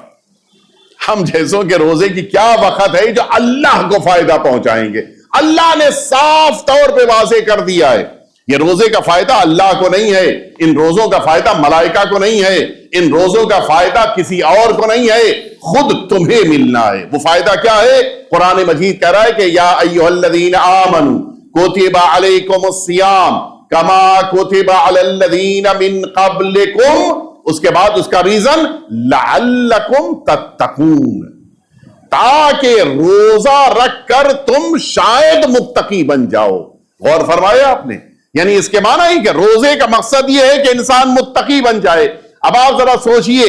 ہم جیسوں کے روزے کی کیا وقت ہے جو اللہ کو فائدہ پہنچائیں گے. اللہ نے صاف طور پہ واضح کر دیا ہے یہ روزے کا فائدہ اللہ کو نہیں ہے، ان روزوں کا فائدہ ملائکہ کو نہیں ہے، ان روزوں کا فائدہ کسی اور کو نہیں ہے، خود تمہیں ملنا ہے. وہ فائدہ کیا ہے؟ قرآن مجید کہہ رہا ہے کہ یا ایھا الذین آمنوا کتب علیکم الصیام کما کتب علی الذین من قبلکم. اس کے بعد اس کا ریزن لعلکم تتقون، تاکہ روزہ رکھ کر تم شاید متقی بن جاؤ. غور فرمایا آپ نے؟ یعنی اس کے معنی ہے کہ روزے کا مقصد یہ ہے کہ انسان متقی بن جائے. اب آپ ذرا سوچئے،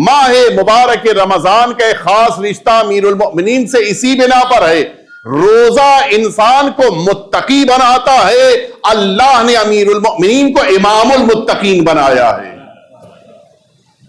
ماہ مبارک رمضان کا ایک خاص رشتہ امیر المؤمنین سے اسی بنا پر ہے. روزہ انسان کو متقی بناتا ہے. اللہ نے امیر المؤمنین کو امام المتقین بنایا ہے.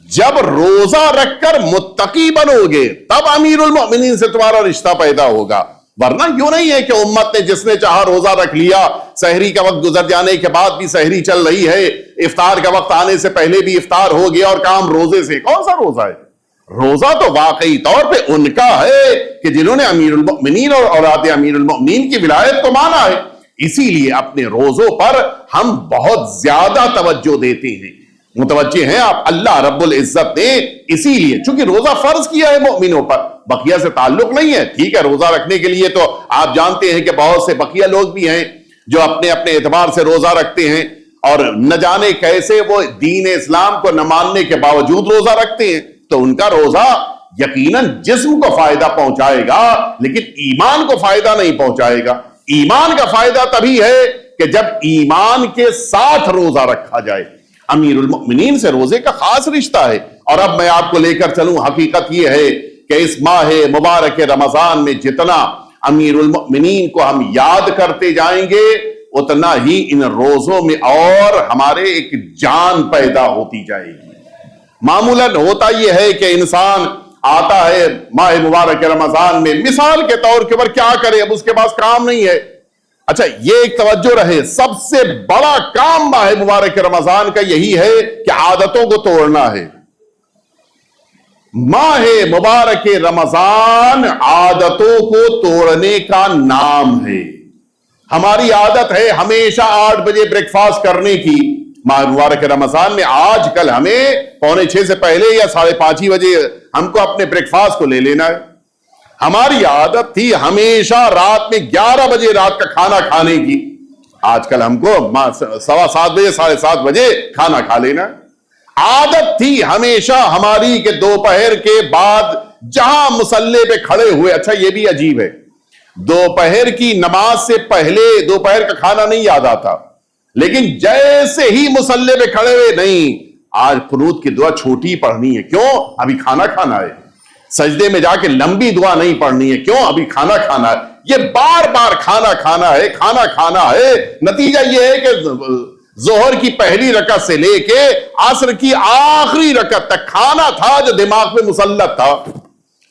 جب روزہ رکھ کر متقی بنو گے تب امیر المؤمنین سے تمہارا رشتہ پیدا ہوگا. ورنہ یوں نہیں ہے کہ امت نے جس نے چاہا روزہ رکھ لیا، سحری کا وقت گزر جانے کے بعد بھی سحری چل رہی ہے، افطار کا وقت آنے سے پہلے بھی افطار ہو گیا اور کام روزے سے. کون سا روزہ ہے؟ روزہ تو واقعی طور پہ ان کا ہے کہ جنہوں نے امیر المؤمنین اور اولاد امیر المؤمنین کی ولایت کو مانا ہے. اسی لیے اپنے روزوں پر ہم بہت زیادہ توجہ دیتے ہیں. متوجہ ہیں آپ؟ اللہ رب العزت نے اسی لیے چونکہ روزہ فرض کیا ہے مومنوں پر، بقیہ سے تعلق نہیں ہے. ٹھیک ہے، روزہ رکھنے کے لیے تو آپ جانتے ہیں کہ بہت سے بقیہ لوگ بھی ہیں جو اپنے اپنے اعتبار سے روزہ رکھتے ہیں اور نہ جانے کیسے وہ دین اسلام کو نہ ماننے کے باوجود روزہ رکھتے ہیں. تو ان کا روزہ یقیناً جسم کو فائدہ پہنچائے گا لیکن ایمان کو فائدہ نہیں پہنچائے گا. ایمان کا فائدہ تبھی ہے کہ جب ایمان کے ساتھ روزہ رکھا جائے. امیر المؤمنین سے روزے کا خاص رشتہ ہے. اور اب میں آپ کو لے کر چلوں، حقیقت یہ ہے کہ اس ماہ مبارک رمضان میں جتنا امیر المؤمنین کو ہم یاد کرتے جائیں گے اتنا ہی ان روزوں میں اور ہمارے ایک جان پیدا ہوتی جائے گی. معمولاً ہوتا یہ ہے کہ انسان آتا ہے ماہ مبارک رمضان میں، مثال کے طور کے اوپر کیا کرے، اب اس کے پاس کام نہیں ہے. اچھا یہ ایک توجہ رہے، سب سے بڑا کام ماہ مبارک رمضان کا یہی ہے کہ عادتوں کو توڑنا ہے. ماہ مبارک رمضان عادتوں کو توڑنے کا نام ہے. ہماری عادت ہے ہمیشہ 8 بجے بریک فاسٹ کرنے کی. ماہ مبارک رمضان میں آج کل ہمیں 5:45 سے پہلے یا 5:30 بجے ہم کو اپنے بریک فاسٹ کو لے لینا ہے. ہماری عادت تھی ہمیشہ رات میں 11 بجے رات کا کھانا کھانے کی. آج کل ہم کو 7:15 بجے 7:30 بجے کھانا کھا لینا. عادت تھی ہمیشہ ہماری کہ دوپہر کے بعد جہاں مصلے پہ کھڑے ہوئے. اچھا یہ بھی عجیب ہے، دوپہر کی نماز سے پہلے دوپہر کا کھانا نہیں یاد آتا، لیکن جیسے ہی مصلے پہ کھڑے ہوئے، نہیں آج قنوت کی دعا چھوٹی پڑھنی ہے. کیوں؟ ابھی کھانا کھانا ہے. سجدے میں جا کے لمبی دعا نہیں پڑھنی ہے. کیوں؟ ابھی کھانا کھانا ہے. یہ بار بار کھانا کھانا ہے، کھانا کھانا ہے. نتیجہ یہ ہے کہ ظہر کی پہلی رکعت سے لے کے عصر کی آخری رکعت تک کھانا تھا جو دماغ میں مسلط تھا.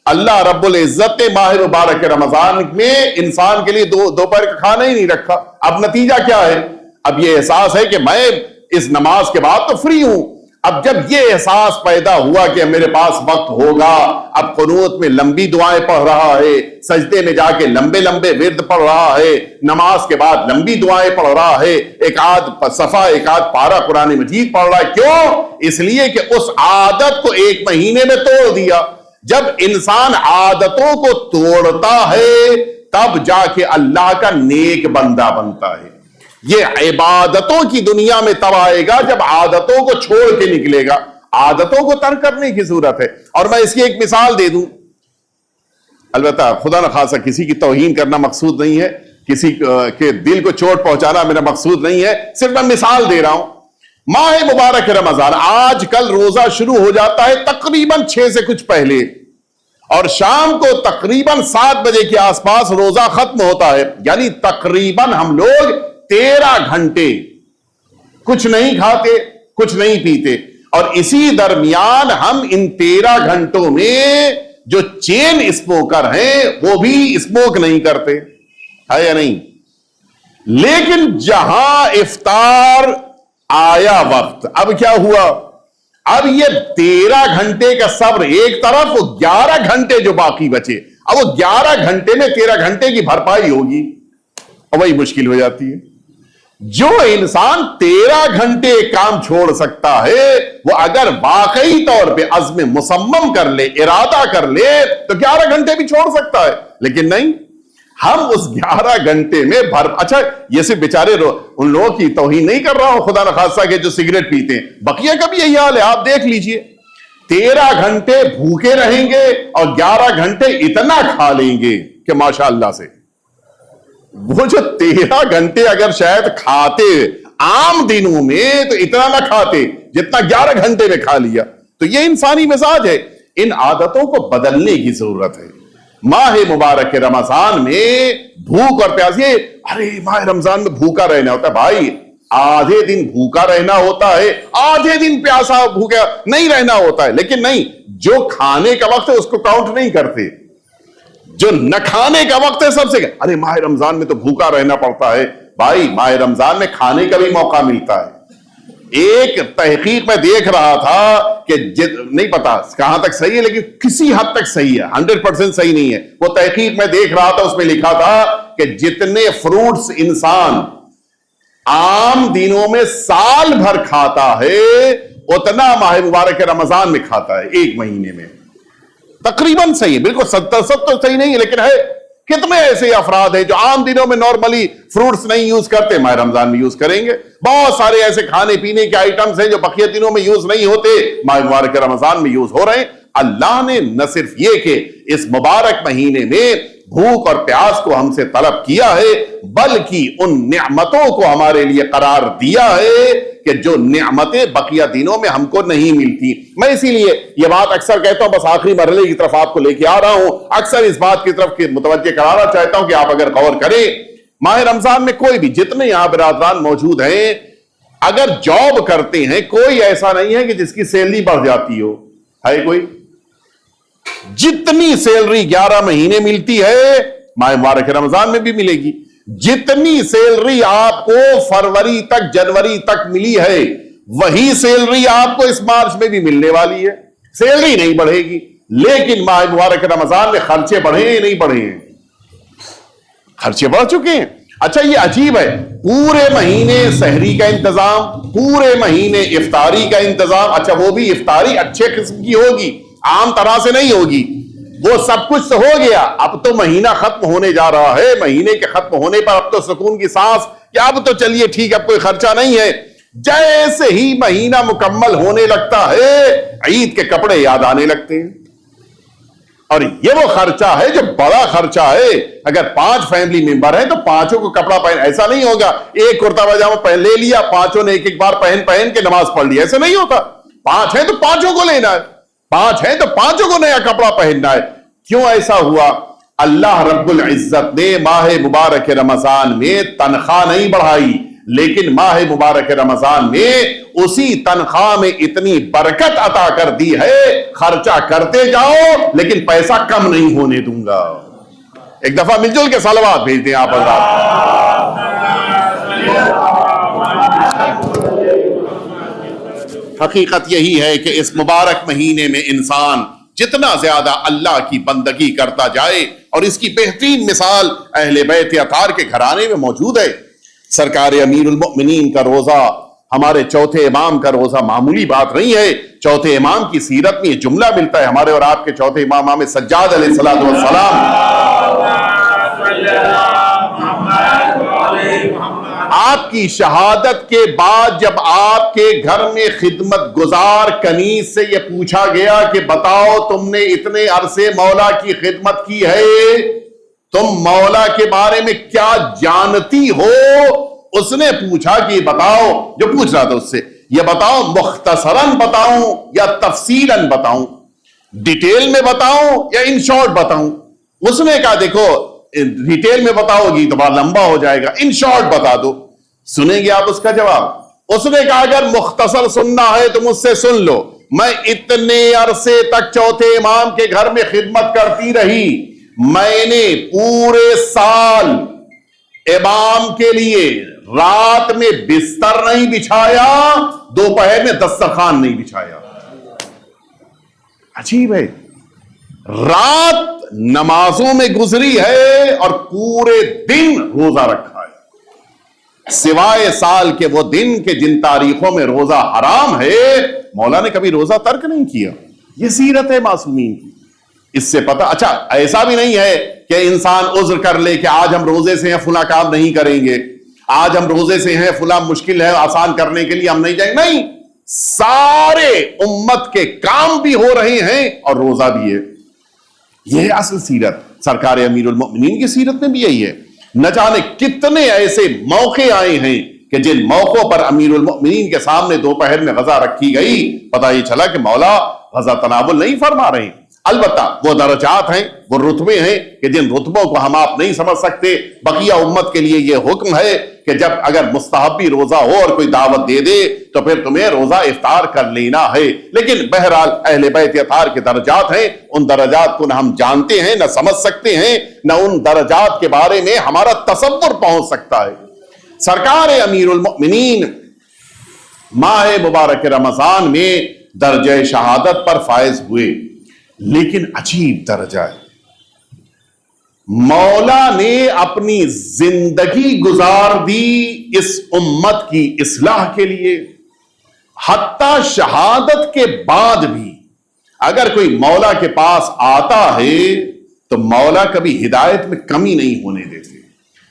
اللہ رب العزت نے ماہ مبارک رمضان میں انسان کے لیے دوپہر کا کھانا ہی نہیں رکھا. اب نتیجہ کیا ہے؟ اب یہ احساس ہے کہ میں اس نماز کے بعد تو فری ہوں. اب جب یہ احساس پیدا ہوا کہ میرے پاس وقت ہوگا، اب قنوت میں لمبی دعائیں پڑھ رہا ہے، سجدے میں جا کے لمبے لمبے ورد پڑھ رہا ہے، نماز کے بعد لمبی دعائیں پڑھ رہا ہے، ایک آدھ صفحہ ایک آدھ پارہ قرآن مجید پڑھ رہا ہے. کیوں؟ اس لیے کہ اس عادت کو 1 مہینے میں توڑ دیا. جب انسان عادتوں کو توڑتا ہے تب جا کے اللہ کا نیک بندہ بنتا ہے. یہ عبادتوں کی دنیا میں تب آئے گا جب عادتوں کو چھوڑ کے نکلے گا. عادتوں کو ترک کرنے کی ضرورت ہے. اور میں اس کی ایک مثال دے دوں، البتہ خدا نخواستہ کسی کی توہین کرنا مقصود نہیں ہے، کسی کے دل کو چوٹ پہنچانا میرا مقصود نہیں ہے، صرف میں مثال دے رہا ہوں. ماہ مبارک رمضان آج کل روزہ شروع ہو جاتا ہے تقریباً 6 سے کچھ پہلے، اور شام کو تقریباً 7 بجے کے آس پاس روزہ ختم ہوتا ہے. یعنی تقریباً ہم لوگ 13 گھنٹے کچھ نہیں کھاتے کچھ نہیں پیتے، اور اسی درمیان ہم ان 13 گھنٹوں میں جو چین اسموکر ہیں وہ بھی اسموک نہیں کرتے، ہے یا نہیں؟ لیکن جہاں افطار آیا وقت، اب کیا ہوا؟ اب یہ 13 گھنٹے کا صبر ایک طرف، 11 گھنٹے جو باقی بچے، اب وہ 11 گھنٹے میں 13 گھنٹے کی بھرپائی ہوگی، اور وہی مشکل ہو جاتی ہے. جو انسان 13 گھنٹے کام چھوڑ سکتا ہے وہ اگر واقعی طور پہ عزم مصمم کر لے، ارادہ کر لے، تو 11 گھنٹے بھی چھوڑ سکتا ہے. لیکن نہیں، ہم اس 11 گھنٹے میں اچھا یہ صرف بیچارے ان لوگوں کی توہین نہیں کر رہا ہوں خدا نخواستہ کہ جو سگریٹ پیتے ہیں، بقیہ کا بھی یہی حال ہے. آپ دیکھ لیجئے 13 گھنٹے بھوکے رہیں گے اور 11 گھنٹے اتنا کھا لیں گے کہ ماشاء اللہ سے. وہ جو 13 گھنٹے اگر شاید کھاتے عام دنوں میں تو اتنا نہ کھاتے جتنا 11 گھنٹے میں کھا لیا. تو یہ انسانی مزاج ہے. ان عادتوں کو بدلنے کی ضرورت ہے. ماہ مبارک رمضان میں بھوک اور پیاس، یہ ارے ماہ رمضان میں بھوکا رہنا ہوتا ہے. بھائی آدھے دن بھوکا رہنا ہوتا ہے، آدھے دن پیاسا بھوکا نہیں رہنا ہوتا ہے. لیکن نہیں، جو کھانے کا وقت ہے اس کو کاؤنٹ نہیں کرتے. جو نہ کھانے کا وقت ہے سب سے ارے ماہ رمضان میں تو بھوکا رہنا پڑتا ہے. بھائی ماہ رمضان میں کھانے کا بھی موقع ملتا ہے. ایک تحقیق میں دیکھ رہا تھا کہ نہیں پتا کہاں تک صحیح ہے لیکن کسی حد تک صحیح ہے، 100% صحیح نہیں ہے. وہ تحقیق میں دیکھ رہا تھا، اس میں لکھا تھا کہ جتنے فروٹس انسان عام دنوں میں سال بھر کھاتا ہے اتنا ماہ مبارک رمضان میں کھاتا ہے ایک مہینے میں. تقریباً صحیح ہے، بالکل 70% تو صحیح نہیں ہے لیکن ہے. کتنے ایسے افراد ہیں جو عام دنوں میں نارملی فروٹس نہیں یوز کرتے، ماہ رمضان میں یوز کریں گے. بہت سارے ایسے کھانے پینے کے آئٹمز ہیں جو بقیہ دنوں میں یوز نہیں ہوتے، ماہ مبارک رمضان میں یوز ہو رہے ہیں. اللہ نے نہ صرف یہ کہ اس مبارک مہینے میں بھوک اور پیاس کو ہم سے طلب کیا ہے بلکہ ان نعمتوں کو ہمارے لیے قرار دیا ہے کہ جو نعمتیں بقیہ دنوں میں ہم کو نہیں ملتی. میں اسی لیے یہ بات اکثر کہتا ہوں، بس آخری مرحلے کی طرف آپ کو لے کے آ رہا ہوں. اکثر اس بات کی طرف متوجہ کرانا چاہتا ہوں کہ آپ اگر غور کریں، ماہ رمضان میں کوئی بھی جتنے یہاں برادران موجود ہیں اگر جاب کرتے ہیں، کوئی ایسا نہیں ہے کہ جس کی سیلری بڑھ جاتی ہو. ہے کوئی؟ جتنی سیلری 11 مہینے ملتی ہے ماہ مبارک رمضان میں بھی ملے گی. جتنی سیلری آپ کو فروری تک جنوری تک ملی ہے وہی سیلری آپ کو اس مارچ میں بھی ملنے والی ہے. سیلری نہیں بڑھے گی لیکن ماہ مبارک رمضان میں خرچے بڑھے ہیں نہیں بڑھے ہیں؟ خرچے بڑھ چکے ہیں. اچھا یہ عجیب ہے، پورے مہینے سحری کا انتظام، پورے مہینے افطاری کا انتظام. اچھا وہ بھی افطاری اچھے قسم کی ہوگی، عام طرح سے نہیں ہوگی. وہ سب کچھ تو ہو گیا، اب تو مہینہ ختم ہونے جا رہا ہے. مہینے کے ختم ہونے پر اب تو سکون کی سانس کہ اب تو چلیے ٹھیک، اب کوئی خرچہ نہیں ہے. جیسے ہی مہینہ مکمل ہونے لگتا ہے عید کے کپڑے یاد آنے لگتے ہیں. اور یہ وہ خرچہ ہے جو بڑا خرچہ ہے. اگر 5 فیملی ممبر ہیں تو 5 کو کپڑا پہن، ایسا نہیں ہوگا ایک کرتا پاجامہ پہن لے لیا 5 نے ایک بار پہن کے نماز پڑھ لی، ایسا نہیں ہوتا. 5 ہیں تو 5 کو لینا ہے، 5 ہیں تو 5 کو نیا کپڑا پہننا ہے. کیوں ایسا ہوا؟ اللہ رب العزت نے ماہ مبارک رمضان میں تنخواہ نہیں بڑھائی لیکن ماہ مبارک رمضان میں اسی تنخواہ میں اتنی برکت عطا کر دی ہے، خرچہ کرتے جاؤ لیکن پیسہ کم نہیں ہونے دوں گا. ایک دفعہ مل جل کے صلوات بھیج دیں آپ حضرات. حقیقت یہی ہے کہ اس مبارک مہینے میں انسان جتنا زیادہ اللہ کی بندگی کرتا جائے، اور اس کی بہترین مثال اہل بیت اطہار کے گھرانے میں موجود ہے. سرکار امیر المؤمنین کا روزہ، ہمارے چوتھے امام کا روزہ معمولی بات نہیں ہے. چوتھے امام کی سیرت میں یہ جملہ ملتا ہے، ہمارے اور آپ کے چوتھے امام سجاد علیہ السلام آپ کی شہادت کے بعد جب آپ کے گھر میں خدمت گزار کنیز سے یہ پوچھا گیا کہ بتاؤ تم نے اتنے عرصے مولا کی خدمت کی ہے، تم مولا کے بارے میں کیا جانتی ہو؟ اس نے پوچھا کہ بتاؤ، جو پوچھ رہا تھا اس سے، یہ بتاؤ مختصراً بتاؤں یا تفصیلاً بتاؤں، ڈیٹیل میں بتاؤں یا ان شارٹ بتاؤں؟ اس نے کہا دیکھو ڈیٹیل میں بتاؤ گی تو بڑا لمبا ہو جائے گا، ان شارٹ بتا دو. سنیں گے آپ اس کا جواب؟ اس نے کہا اگر مختصر سننا ہے تو مجھ سے سن لو، میں اتنے عرصے تک چوتھے امام کے گھر میں خدمت کرتی رہی، میں نے پورے سال امام کے لیے رات میں بستر نہیں بچھایا، دوپہر میں دسترخوان نہیں بچھایا. عجیب ہے، رات نمازوں میں گزری ہے اور پورے دن روزہ رکھا ہے، سوائے سال کے وہ دن کہ جن تاریخوں میں روزہ حرام ہے مولا نے کبھی روزہ ترک نہیں کیا. یہ سیرت ہے معصومین کی. اس سے پتہ، اچھا ایسا بھی نہیں ہے کہ انسان عذر کر لے کہ آج ہم روزے سے ہیں فلاں کام نہیں کریں گے، آج ہم روزے سے ہیں فلاں مشکل ہے آسان کرنے کے لیے ہم نہیں جائیں گے. نہیں، سارے امت کے کام بھی ہو رہے ہیں اور روزہ بھی ہے. یہ اصل سیرت سرکار امیر المؤمنین کی سیرت میں بھی یہی ہے. نہ جانے کتنے ایسے موقع آئے ہیں کہ جن موقعوں پر امیر المؤمنین کے سامنے دوپہر میں غذا رکھی گئی، پتہ یہ چلا کہ مولا غذا تناول نہیں فرما رہے ہیں۔ البتہ وہ درجات ہیں، وہ رتبے ہیں کہ جن رتبوں کو ہم آپ نہیں سمجھ سکتے۔ بقیہ امت کے لیے یہ حکم ہے کہ جب اگر مستحبی روزہ ہو اور کوئی دعوت دے دے تو پھر تمہیں روزہ افطار کر لینا ہے۔ لیکن بہرحال اہل بیت اطہار کے درجات ہیں، ان درجات کو نہ ہم جانتے ہیں، نہ سمجھ سکتے ہیں، نہ ان درجات کے بارے میں ہمارا تصور پہنچ سکتا ہے۔ سرکار امیر المؤمنین ماہ مبارک رمضان میں درجہ شہادت پر فائز ہوئے، لیکن عجیب درجہ ہے۔ مولا نے اپنی زندگی گزار دی اس امت کی اصلاح کے لیے، حتیٰ شہادت کے بعد بھی اگر کوئی مولا کے پاس آتا ہے تو مولا کبھی ہدایت میں کمی نہیں ہونے دیتے۔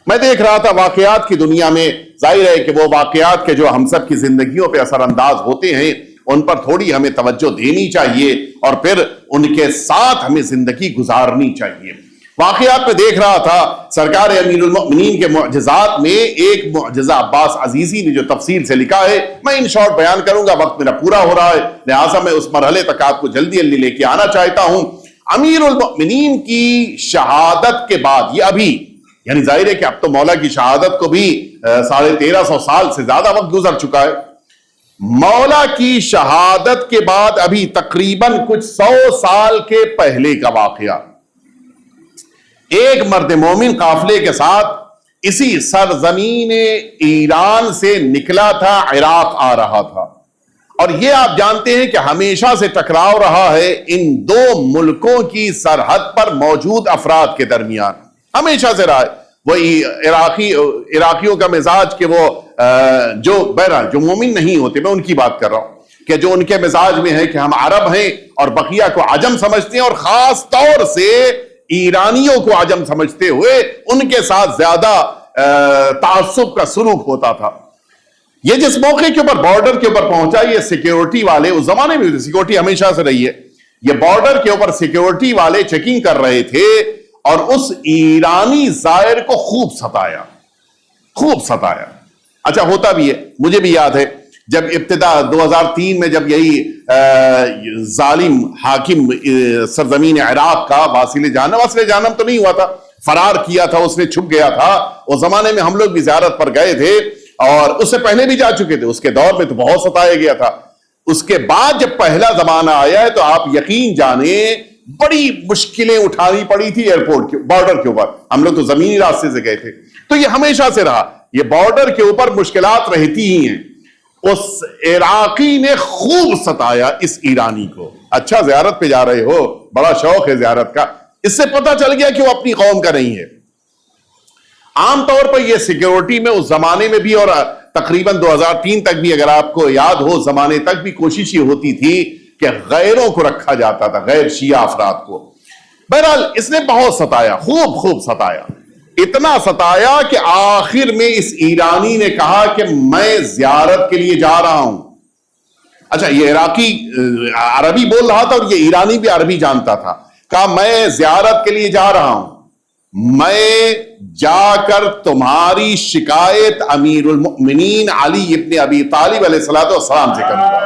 میں دیکھ رہا تھا واقعات کی دنیا میں، ظاہر ہے کہ وہ واقعات کے جو ہم سب کی زندگیوں پہ اثر انداز ہوتے ہیں ان پر تھوڑی ہمیں توجہ دینی چاہیے اور پھر ان کے ساتھ ہمیں زندگی گزارنی چاہیے۔ واقعات میں دیکھ رہا تھا سرکار امیر المؤمنین کے معجزات میں ایک معجزہ عباس عزیزی نے جو تفصیل سے لکھا ہے، میں ان شارٹ بیان کروں گا، وقت میرا پورا ہو رہا ہے، لہٰذا میں اس مرحلے تک آپ کو جلدی جلدی لے کے آنا چاہتا ہوں۔ امیر المؤمنین کی شہادت کے بعد، یہ ابھی یعنی ظاہر ہے کہ اب تو مولا کی شہادت کو بھی 1350 سال سے زیادہ وقت گزر چکا ہے۔ مولا کی شہادت کے بعد ابھی تقریباً کچھ 100 سال کے پہلے کا واقعہ، ایک مرد مومن قافلے کے ساتھ اسی سرزمین ایران سے نکلا تھا، عراق آ رہا تھا، اور یہ آپ جانتے ہیں کہ ہمیشہ سے ٹکراؤ رہا ہے ان دو ملکوں کی سرحد پر موجود افراد کے درمیان، ہمیشہ سے رہا ہے۔ وہ عراقیوں کا مزاج کہ وہ جو بہرحال جو مومن نہیں ہوتے، میں ان کی بات کر رہا ہوں، کہ جو ان کے مزاج میں ہے کہ ہم عرب ہیں اور بقیہ کو عجم سمجھتے ہیں، اور خاص طور سے ایرانیوں کو عجم سمجھتے ہوئے ان کے ساتھ زیادہ تعصب کا سلوک ہوتا تھا۔ یہ جس موقع کے اوپر بارڈر کے اوپر پہنچا، یہ سیکیورٹی والے، اس زمانے میں سیکیورٹی ہمیشہ سے رہی ہے، یہ بارڈر کے اوپر سیکیورٹی والے چیکنگ کر رہے تھے اور اس ایرانی زائر کو خوب ستایا۔ اچھا ہوتا بھی ہے، مجھے بھی یاد ہے جب ابتدا 2003 میں جب یہی ظالم حاکم سرزمین عراق کا واصل جہنم تو نہیں ہوا تھا، فرار کیا تھا، اس نے چھپ گیا تھا، اس زمانے میں ہم لوگ بھی زیارت پر گئے تھے اور اس سے پہلے بھی جا چکے تھے، اس کے دور میں تو بہت ستایا گیا تھا۔ اس کے بعد جب پہلا زمانہ آیا ہے تو آپ یقین جانیں بڑی مشکلیں اٹھانی پڑی تھی ایئرپورٹ کے بارڈر کے اوپر، ہم لوگ تو زمینی راستے سے گئے تھے، تو یہ ہمیشہ سے رہا، یہ بارڈر کے اوپر مشکلات رہتی ہی ہیں۔ اس عراقی نے خوب ستایا اس ایرانی کو۔ اچھا زیارت پہ جا رہے ہو، بڑا شوق ہے زیارت کا، اس سے پتہ چل گیا کہ وہ اپنی قوم کا نہیں ہے۔ عام طور پر یہ سیکیورٹی میں اس زمانے میں بھی اور تقریباً 2003 تک بھی اگر آپ کو یاد ہو، زمانے تک بھی کوشش یہ ہوتی تھی کہ غیروں کو رکھا جاتا تھا، غیر شیعہ افراد کو۔ بہرحال اس نے بہت ستایا، خوب ستایا، اتنا ستایا کہ آخر میں اس ایرانی نے کہا کہ میں زیارت کے لیے جا رہا ہوں۔ اچھا یہ عراقی عربی بول رہا تھا اور یہ ایرانی بھی عربی جانتا تھا، کہا میں زیارت کے لیے جا رہا ہوں، میں جا کر تمہاری شکایت امیر المؤمنین علی ابن ابی طالب علیہ السلام سے کروں گا۔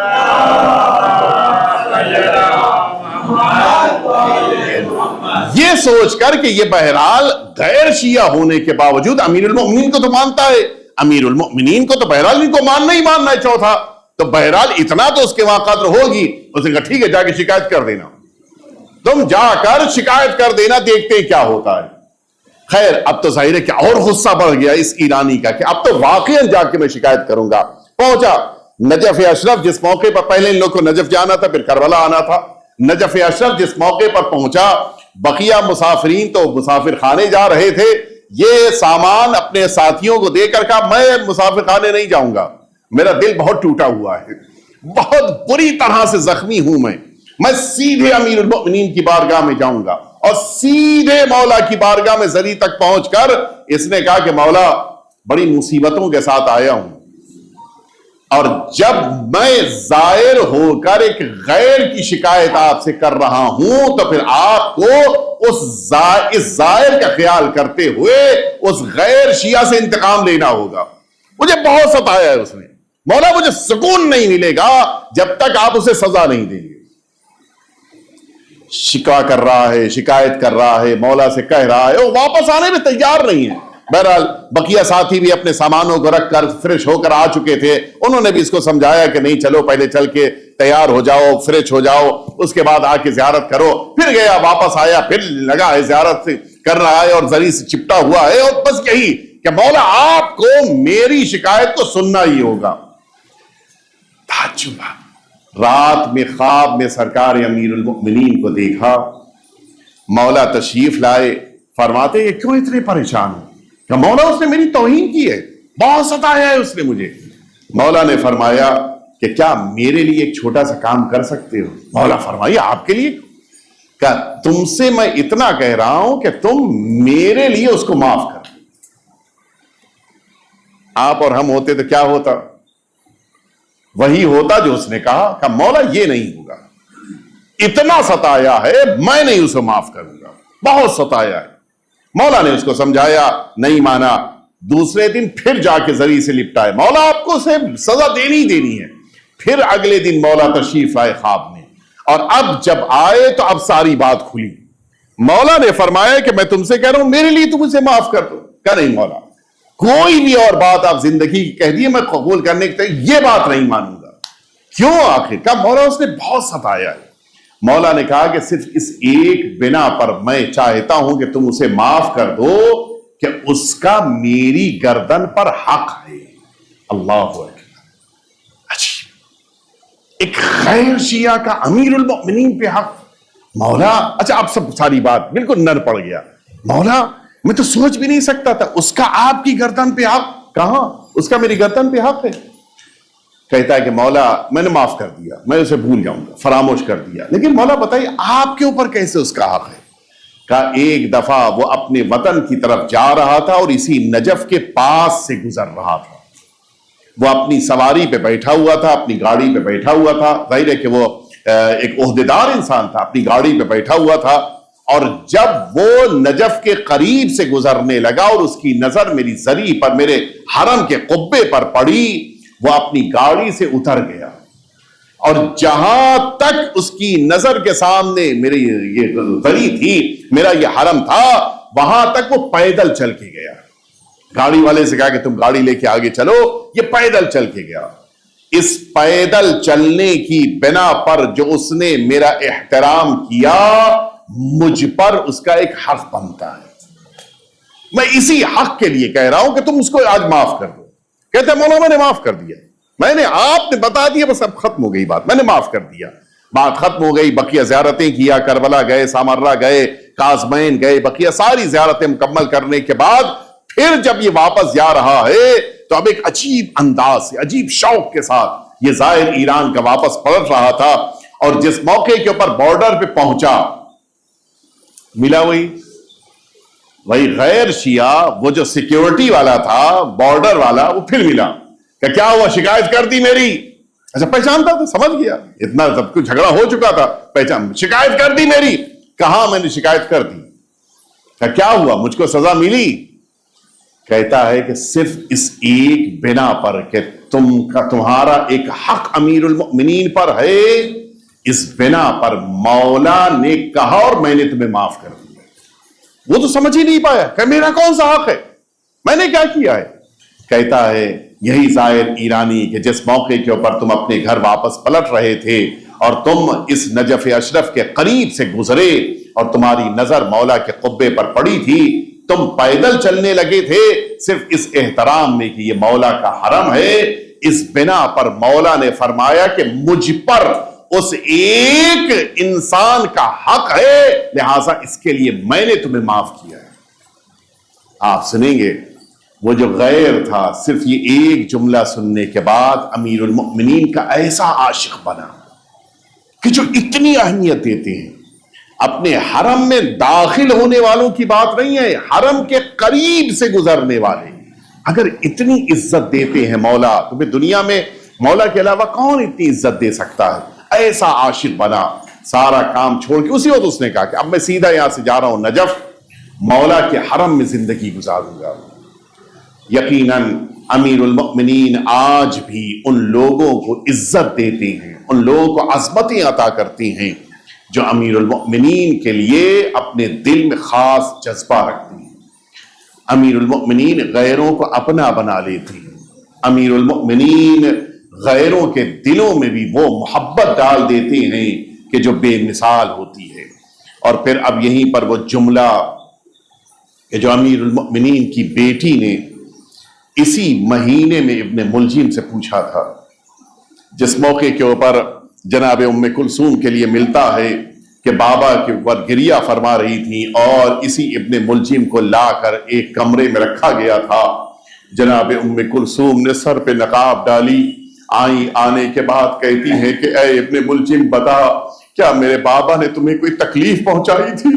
یہ سوچ کر کہ یہ بہرحال غیر شیعہ ہونے کے باوجود امیر المؤمنین کو تو مانتا ہے، امیر المؤمنین کو تو بہرحال ان کو ماننا ہی ماننا ہے چوتھا، تو بہرحال اتنا تو اس کے وہاں قدر ہوگی۔ اس نے کہا ٹھیک ہے، جا کے شکایت کر دینا، تم جا کر شکایت کر دینا، دیکھتے ہیں کیا ہوتا ہے۔ خیر اب تو ظاہر ہے کہ اور غصہ بڑھ گیا اس ایرانی کا کہ اب تو واقعاً جا کے میں شکایت کروں گا۔ پہنچا نجف اشرف، جس موقع پر پہلے ان لوگ کو نجف جانا تھا، پھر کربلا آنا تھا، نجف اشرف جس موقع پر پہنچا، بقیہ مسافرین تو مسافر خانے جا رہے تھے، یہ سامان اپنے ساتھیوں کو دے کر کہا میں مسافر خانے نہیں جاؤں گا، میرا دل بہت ٹوٹا ہوا ہے، بہت بری طرح سے زخمی ہوں میں سیدھے امیر المؤمنین کی بارگاہ میں جاؤں گا۔ اور سیدھے مولا کی بارگاہ میں زری تک پہنچ کر اس نے کہا کہ مولا بڑی مصیبتوں کے ساتھ آیا ہوں، اور جب میں زائر ہو کر ایک غیر کی شکایت آپ سے کر رہا ہوں تو پھر آپ کو اس زائر کا خیال کرتے ہوئے اس غیر شیعہ سے انتقام لینا ہوگا. مجھے بہت ستایا ہے اس نے. مولا مجھے سکون نہیں ملے گا جب تک آپ اسے سزا نہیں دیں گے. شکوا کر رہا ہے, شکایت کر رہا ہے, مولا سے کہہ رہا ہے, وہ واپس آنے میں تیار نہیں ہے. بہرحال بقیہ ساتھی بھی اپنے سامانوں کو رکھ کر فریش ہو کر آ چکے تھے. انہوں نے بھی اس کو سمجھایا کہ نہیں چلو پہلے چل کے تیار ہو جاؤ, فریش ہو جاؤ, اس کے بعد آ کے زیارت کرو. پھر گیا, واپس آیا, پھر لگا ہے زیارت کر رہا ہے اور زری سے چپٹا ہوا ہے. اور بس یہی کہ مولا آپ کو میری شکایت کو سننا ہی ہوگا. تعجب. رات میں خواب میں سرکار امیر المؤمنین کو دیکھا. مولا تشریف لائے. فرماتے یہ کیوں اتنے پریشان ہو؟ کہ مولا اس نے میری توہین کی ہے, بہت ستایا ہے اس نے مجھے. مولا نے فرمایا کہ کیا میرے لیے ایک چھوٹا سا کام کر سکتے ہو؟ مولا فرمایا آپ کے لیے؟ کہ تم سے میں اتنا کہہ رہا ہوں کہ تم میرے لیے اس کو معاف کر. آپ اور ہم ہوتے تو کیا ہوتا؟ وہی ہوتا جو اس نے کہا کہ مولا یہ نہیں ہوگا, اتنا ستایا ہے میں نہیں اسے معاف کروں گا, بہت ستایا ہے. مولا نے اس کو سمجھایا, نہیں مانا. دوسرے دن پھر جا کے زری سے لپٹائے. مولا آپ کو اسے سزا دینی ہے. پھر اگلے دن مولا تشریف آئے خواب میں, اور اب جب آئے تو اب ساری بات کھلی. مولا نے فرمایا کہ میں تم سے کہہ رہا ہوں میرے لیے تم اسے معاف کر دو. کہ نہیں مولا, کوئی بھی اور بات آپ زندگی کی کہہ دیے میں قبول کرنے کے یہ بات نہیں مانوں گا. کیوں آخر؟ کہ مولا اس نے بہت ستایا ہے. مولا نے کہا کہ صرف اس ایک بنا پر میں چاہتا ہوں کہ تم اسے معاف کر دو کہ اس کا میری گردن پر حق ہے. اللہ اکبر. عجیب, ایک غیر شیعہ کا امیر المؤمنین پہ حق. مولا اچھا اب سب ساری بات بالکل نر پڑ گیا. مولا میں تو سوچ بھی نہیں سکتا تھا اس کا آپ کی گردن پہ حق. کہاں اس کا میری گردن پہ حق ہے؟ کہتا ہے کہ مولا میں نے معاف کر دیا, میں اسے بھول جاؤں گا, فراموش کر دیا. لیکن مولا بتائیے آپ کے اوپر کیسے اس کا حق ہے؟ کہ ایک دفعہ وہ اپنے وطن کی طرف جا رہا تھا اور اسی نجف کے پاس سے گزر رہا تھا. وہ اپنی سواری پہ بیٹھا ہوا تھا, اپنی گاڑی پہ بیٹھا ہوا تھا. ظاہر ہے کہ وہ ایک عہدیدار انسان تھا, اپنی گاڑی پہ بیٹھا ہوا تھا. اور جب وہ نجف کے قریب سے گزرنے لگا اور اس کی نظر میری زری پر, میرے حرم کے قبے پر پڑی, وہ اپنی گاڑی سے اتر گیا. اور جہاں تک اس کی نظر کے سامنے میری یہ زری تھی, میرا یہ حرم تھا, وہاں تک وہ پیدل چل کے گیا. گاڑی والے سے کہا کہ تم گاڑی لے کے آگے چلو. یہ پیدل چل کے گیا. اس پیدل چلنے کی بنا پر جو اس نے میرا احترام کیا, مجھ پر اس کا ایک حق بنتا ہے. میں اسی حق کے لیے کہہ رہا ہوں کہ تم اس کو آج معاف کر دو. کہتے ہیں مولا میں نے معاف کر دیا, میں نے, آپ نے بتا دیا, بس اب ختم ہو گئی بات, میں نے معاف کر دیا, بات ختم ہو گئی. بقیہ زیارتیں کیا, کربلا گئے, سامرہ گئے, کاظمین گئے, بقیہ ساری زیارتیں مکمل کرنے کے بعد پھر جب یہ واپس جا رہا ہے تو اب ایک عجیب انداز سے, عجیب شوق کے ساتھ یہ زائر ایران کا واپس پلٹ رہا تھا. اور جس موقع کے اوپر بارڈر پہ پہنچا, ملا وہی غیر شیعہ, وہ جو سیکیورٹی والا تھا, بارڈر والا, وہ پھر ملا. کہ کیا ہوا, شکایت کر دی میری؟ اچھا پہچانتا تھا, سمجھ گیا, اتنا سب کچھ جھگڑا ہو چکا تھا, پہچان. شکایت کر دی میری؟ کہاں میں نے شکایت کر دی. کہ کیا ہوا, مجھ کو سزا ملی؟ کہتا ہے کہ صرف اس ایک بنا پر کہ تمہارا ایک حق امیر المؤمنین پر ہے, اس بنا پر مولا نے کہا اور میں نے تمہیں معاف کر دیا. وہ تو سمجھ ہی نہیں پایا کہ میرا کون سا حق ہے, میں نے کیا کیا ہے. کہتا ہے یہی زائر ایرانی کہ جس موقع کے اوپر تم اپنے گھر واپس پلٹ رہے تھے اور تم اس نجف اشرف کے قریب سے گزرے اور تمہاری نظر مولا کے قبے پر پڑی تھی, تم پیدل چلنے لگے تھے صرف اس احترام میں کہ یہ مولا کا حرم ہے. اس بنا پر مولا نے فرمایا کہ مجھ پر اس ایک انسان کا حق ہے, لہذا اس کے لیے میں نے تمہیں معاف کیا ہے. آپ سنیں گے وہ جو غیر تھا, صرف یہ ایک جملہ سننے کے بعد امیر المؤمنین کا ایسا عاشق بنا کہ جو اتنی اہمیت دیتے ہیں. اپنے حرم میں داخل ہونے والوں کی بات نہیں ہے, حرم کے قریب سے گزرنے والے اگر اتنی عزت دیتے ہیں مولا, تمہیں دنیا میں مولا کے علاوہ کون اتنی عزت دے سکتا ہے. ایسا عاشق بنا, سارا کام چھوڑ کے اسی وقت اس نے کہا کہ اب میں سیدھا یہاں سے جا رہا ہوں نجف، مولا کے حرم میں زندگی گزاروں گا۔ یقیناً امیر المؤمنین آج بھی ان لوگوں کو عزت دیتے ہیں، ان لوگوں کو عظمتیں عطا کرتے ہیں جو امیر المؤمنین کے لیے اپنے دل میں خاص جذبہ رکھتے ہیں۔ امیر المؤمنین غیروں کو اپنا بنا لیتے ہیں، امیر المؤمنین غیروں کے دلوں میں بھی وہ محبت ڈال دیتے ہیں کہ جو بے مثال ہوتی ہے۔ اور پھر اب یہیں پر وہ جملہ کہ جو امیر المؤمنین کی بیٹی نے اسی مہینے میں ابن ملجم سے پوچھا تھا، جس موقع کے اوپر جناب ام کلثوم کے لیے ملتا ہے کہ بابا کے اوپر گریہ فرما رہی تھی اور اسی ابن ملجم کو لا کر ایک کمرے میں رکھا گیا تھا۔ جناب ام کلثوم نے سر پہ نقاب ڈالی، آنے کے بعد کہتی ہے کہ اے ابن ملجم بتا، کیا میرے بابا نے تمہیں کوئی تکلیف پہنچائی تھی؟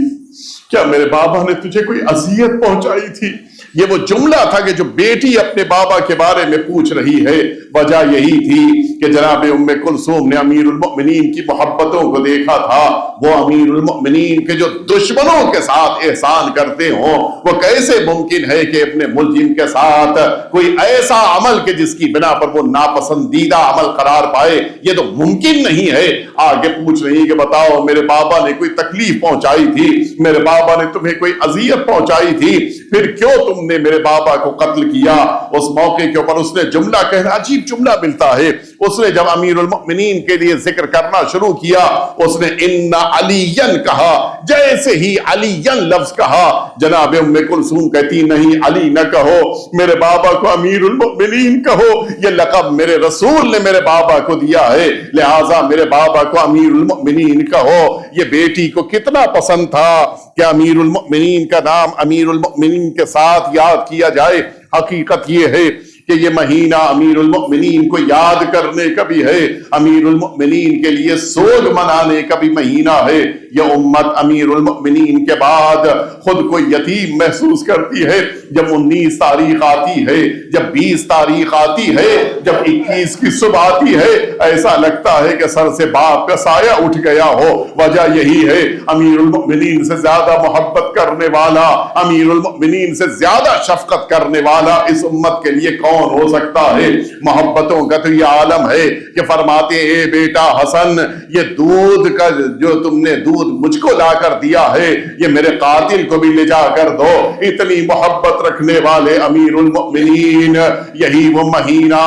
کیا میرے بابا نے تجھے کوئی اذیت پہنچائی تھی؟ یہ وہ جملہ تھا کہ جو بیٹی اپنے بابا کے بارے میں پوچھ رہی ہے۔ وجہ یہی تھی کہ جناب ام کلثوم نے امیر المؤمنین کی محبتوں کو دیکھا تھا۔ وہ امیر المؤمنین کے جو دشمنوں کے ساتھ احسان کرتے ہوں، وہ کیسے ممکن ہے کہ ابن ملجم کے ساتھ کوئی ایسا عمل کہ جس کی بنا پر وہ ناپسندیدہ عمل قرار پائے؟ یہ تو ممکن نہیں ہے۔ آگے پوچھ رہی کہ بتاؤ میرے بابا نے کوئی تکلیف پہنچائی تھی؟ میرے بابا نے تمہیں کوئی اذیت پہنچائی تھی؟ پھر کیوں تم نے میرے بابا کو قتل کیا؟ اس موقع کے اوپر اس نے جملہ کہنا، عجیب جملہ ملتا ہے، اس نے جب امیر المؤمنین کے لیے ذکر کرنا شروع کیا، اس نے ان علیین کہا۔ جیسے ہی علیین لفظ کہا، جناب ام کلثوم کہتی نہیں علی نہ کہو، میرے بابا کو امیر المؤمنین کہو، یہ لقب میرے رسول نے میرے بابا کو دیا ہے، لہٰذا میرے بابا کو امیر المؤمنین کہو۔ یہ بیٹی کو کتنا پسند تھا کہ امیر المؤمنین کا نام امیر المؤمنین کے ساتھ یاد کیا جائے۔ حقیقت یہ ہے کہ یہ مہینہ امیر المؤمنین کو یاد کرنے کا بھی ہے، امیر المؤمنین کے لیے سوگ منانے کا بھی مہینہ ہے۔ یہ امت امیر المؤمنین کے بعد خود کو یتیم محسوس کرتی ہے۔ جب 19 تاریخ آتی ہے، جب 20 تاریخ آتی ہے، جب 21 کی صبح آتی ہے، ایسا لگتا ہے کہ سر سے باپ کا سایہ اٹھ گیا ہو۔ وجہ یہی ہے، امیر المؤمنین سے زیادہ محبت کرنے والا، امیر المؤمنین سے زیادہ شفقت کرنے والا اس امت کے لیے کون ہو سکتا ہے؟ محبتوں کا تو یہ عالم ہے کہ فرماتے اے بیٹا حسن، یہ دودھ کا جو تم نے دودھ مجھ کو لا کر دیا ہے، یہ میرے قاتل کو بھی لے جا کر دو۔ اتنی محبت رکھنے والے امیر المؤمنین، یہی وہ مہینہ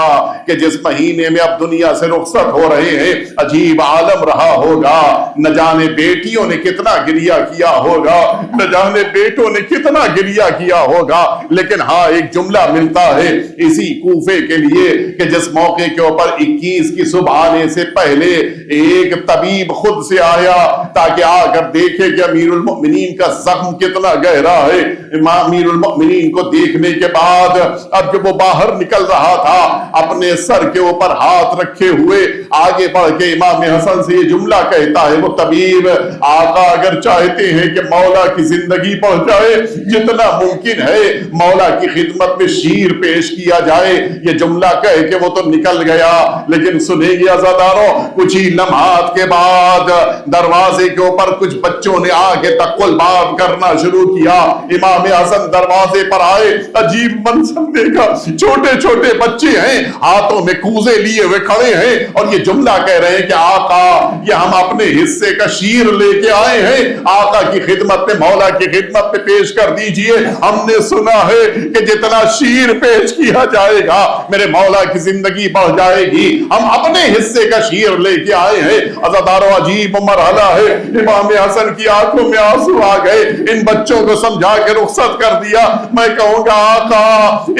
کہ جس مہینے میں اب دنیا سے رخصت ہو رہے ہیں، عجیب عالم رہا ہوگا۔ نہ جانے بیٹیوں نے کتنا گریہ کیا ہوگا، نہ جانے بیٹوں نے کتنا گریہ کیا ہوگا، لیکن ہاں ایک جملہ ملتا ہے اسی کوفے کے لیے کہ جس موقع کے اوپر 21 کی صبح آنے سے پہلے ایک طبیب خود سے آیا تاکہ آ کر دیکھے کہ امیر المؤمنین کا زخم کتنا گہرا ہے۔ امیر المؤمنین کو دیکھنے کے بعد اب جب وہ باہر نکل رہا تھا، اپنے سر کے اوپر ہاتھ رکھے ہوئے آگے بڑھ کے امام حسن سے یہ جملہ کہتا ہے وہ طبیب، آقا اگر چاہتے ہیں کہ مولا کی زندگی بڑھ جائے، جتنا ممکن ہے مولا کی خدمت میں شیر پیش کیا جائے۔ یہ جملہ کہہ کے وہ تو نکل گیا، لیکن سنیں گے عزاداروں، کچھ ہی لمحات کے بعد دروازے کے اوپر کچھ بچوں نے آگے تک الباب کرنا شروع کیا۔ امام حسن دروازے پر آئے، عجیب منظر دیکھا، چھوٹے چھوٹے بچے ہیں، ہاتھوں میں کوزے لیے ہوئے کھڑے ہیں اور یہ جملہ کہہ رہے ہیں کہ آقا یہ ہم اپنے حصے کا شیر لے کے آئے ہیں، آقا کی خدمت میں، مولا کی خدمت میں پیش کر دیجئے۔ ہم نے سنا ہے کہ جتنا شیر پیش کیا جائے گا میرے مولا کی زندگی بڑھ جائے گی، ہم اپنے حصے کا شیر لے کے آئے ہیں۔ عزاداروں عجیب مرحلہ ہے، امام حسن کی آنکھوں میں آنسو آ گئے، ان بچوں کو سمجھا کے رخصت کر دیا۔ میں کہوں گا آقا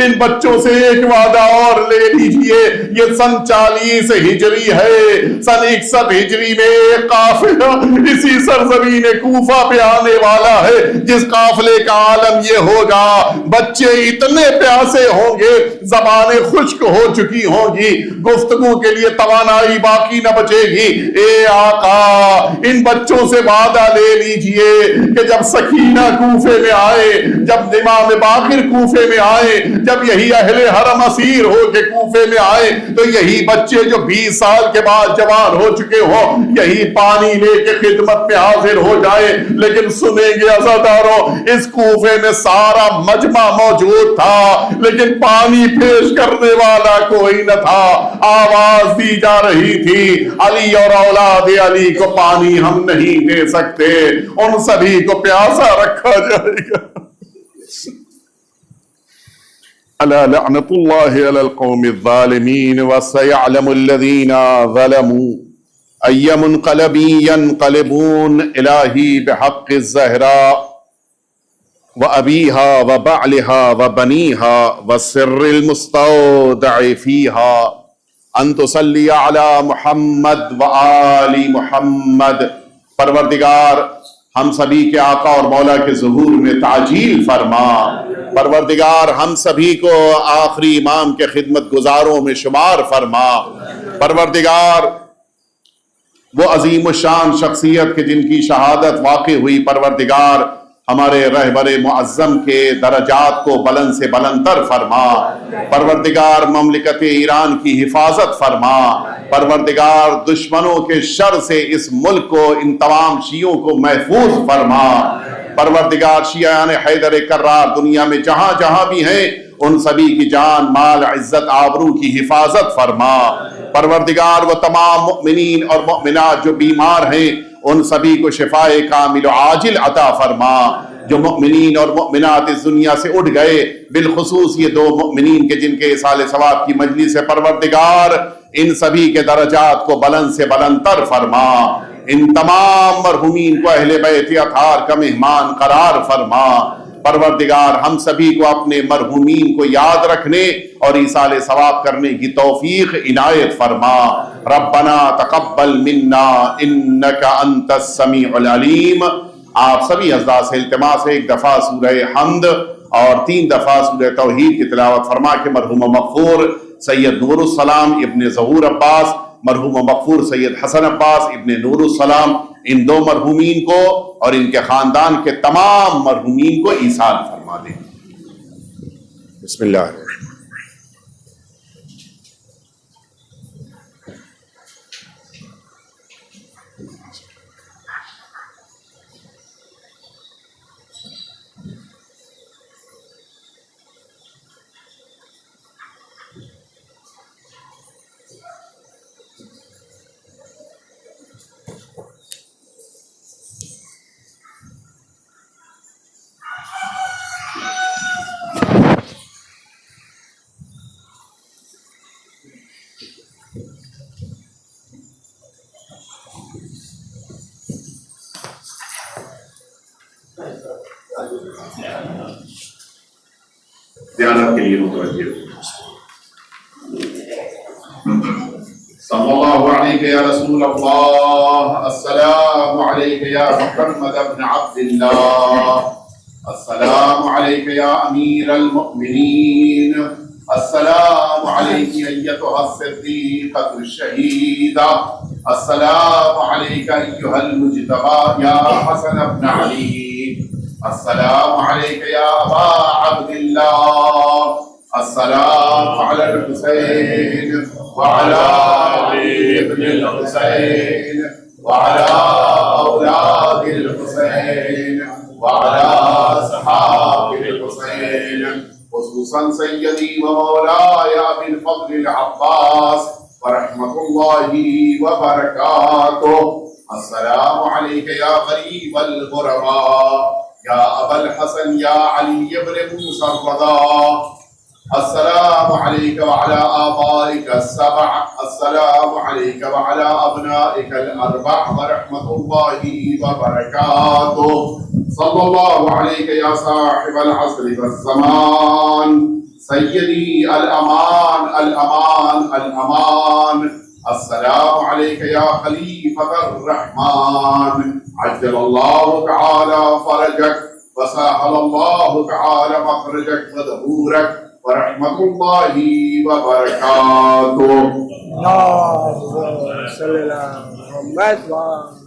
ان بچوں سے ایک وعدہ اور لے لیجئے، یہ سن 40 ہجری ہے، سن 61 ہجری میں ایک قافلہ اسی سرزمین کوفہ پہ آنے والا ہے، جس قافلے کا عالم یہ ہوگا بچے اتنے پیاسے ہوں گے زبانیں خشک ہو چکی ہوں گی، گفتگو کے لیے توانائی باقی نہ بچے گی۔ اے آقا ان بچوں سے وعدہ لے لیجئے کہ جب سکینہ کوفے میں آئے، جب امام باقر کوفے میں آئے، جب یہی اہل حرم اسیر ہو کے کوفے میں آئے تو یہی بچے جو 20 سال کے بعد جوان ہو چکے ہوں یہی پانی لے کے خدمت میں حاضر ہو جائے۔ لیکن سنیں گے عزاداروں، اس کوفے میں سارا مجمع موجود تھا لیکن پانی پیش کرنے والا کوئی نہ تھا۔ آواز دی جا رہی تھی علی اور اولاد علی کو پانی ہم نہیں دے سکتے، ان سبھی کو پیاسا رکھا جائے گا۔ ألا لعنة الله على القوم الظالمين وسيعلم الذين ظلموا أي منقلب ينقلبون إلهي بحق الزهراء وأبيها وبعلها وبنيها والسر المستودع فيها أن تصلي على محمد وآل محمد۔ پروردگار ہم سبھی کے آقا اور مولا کے ظہور میں تعجیل فرما، پروردگار ہم سبھی کو آخری امام کے خدمت گزاروں میں شمار فرما، پروردگار وہ عظیم الشان شخصیت کے جن کی شہادت واقع ہوئی، پروردگار ہمارے رہبر معظم کے درجات کو بلند سے بلند تر فرما، پروردگار مملکت ایران کی حفاظت فرما، پروردگار دشمنوں کے شر سے اس ملک کو، ان تمام شیعوں کو محفوظ فرما، پروردگار شیعان حیدر کرار دنیا میں جہاں جہاں بھی ہیں ان سبھی کی جان مال عزت آبرو کی حفاظت فرما، پروردگار وہ تمام مؤمنین اور مؤمنات جو بیمار ہیں ان سبھی کو شفائے کامل و عاجل عطا فرما، جو مؤمنین اور مؤمنات اس دنیا سے اٹھ گئے، بالخصوص یہ 2 مؤمنین کے جن کے اصال ثواب کی مجلس ہے، پروردگار ان سبھی کے درجات کو بلند سے بلند تر فرما، ان تمام مرحومین کو اہل بیت اطہار کا مہمان قرار فرما، پروردگار ہم سبھی کو اپنے مرحومین کو یاد رکھنے اور ایصال ثواب کرنے کی توفیق عنایت فرما۔ ربنا تقبل منا انک انت السمیع العلیم۔ آپ سبھی حضرات سے التماس ہے 1 دفعہ سورہ حمد اور 3 دفعہ سورہ توحید کی تلاوت فرما کے مرحوم مغفور سید نور السلام ابن ظہور عباس، مرحوم مغفور سید حسن عباس ابن نور السلام، ان 2 مرحومین کو اور ان کے خاندان کے تمام مرحومین کو ایصال فرما دیں۔ بسم اللہ الرحمن الرحیم۔ دیانت کے لیے متوجہ صلی اللہ علیہ یا رسول اللہ، السلام علیک یا محمد ابن عبد اللہ، السلام علیک یا امیر المؤمنین، السلام علیک ایتھا الصدیقۃ الشہیدہ، السلام علیک ایھا المجتبی یا حسن ابن علی، السلام علیک یا ابا عبد اللہ، السلام علی الحسین وعلی علی ابن الحسین وعلی اولاد الحسین وعلی اصحاب الحسین، خصوصاً سیدی و مولاي ابی الفضل العباس ورحمۃ اللہ وبرکاتہ۔ السلام علیک یا غریب الغرباء یا ابا الحسن یا علی ابن موسیٰ الرضا، السلام علیک وعلی آبائک السبع، السلام علیک وعلی ابنائک الاربع ورحمۃ اللہ وبرکاتہ۔ صلی اللہ علیک یا صاحب العصر والزمان، سیدی الامان الامان الامان، السلام علیک یا خلیفۃ الرحمن، عجل اللہ تعالی فرجک وسهل اللہ تعالی مخرجک وظہورک ورحمۃ اللہ وبرکاتہ. اللهم صل على محمد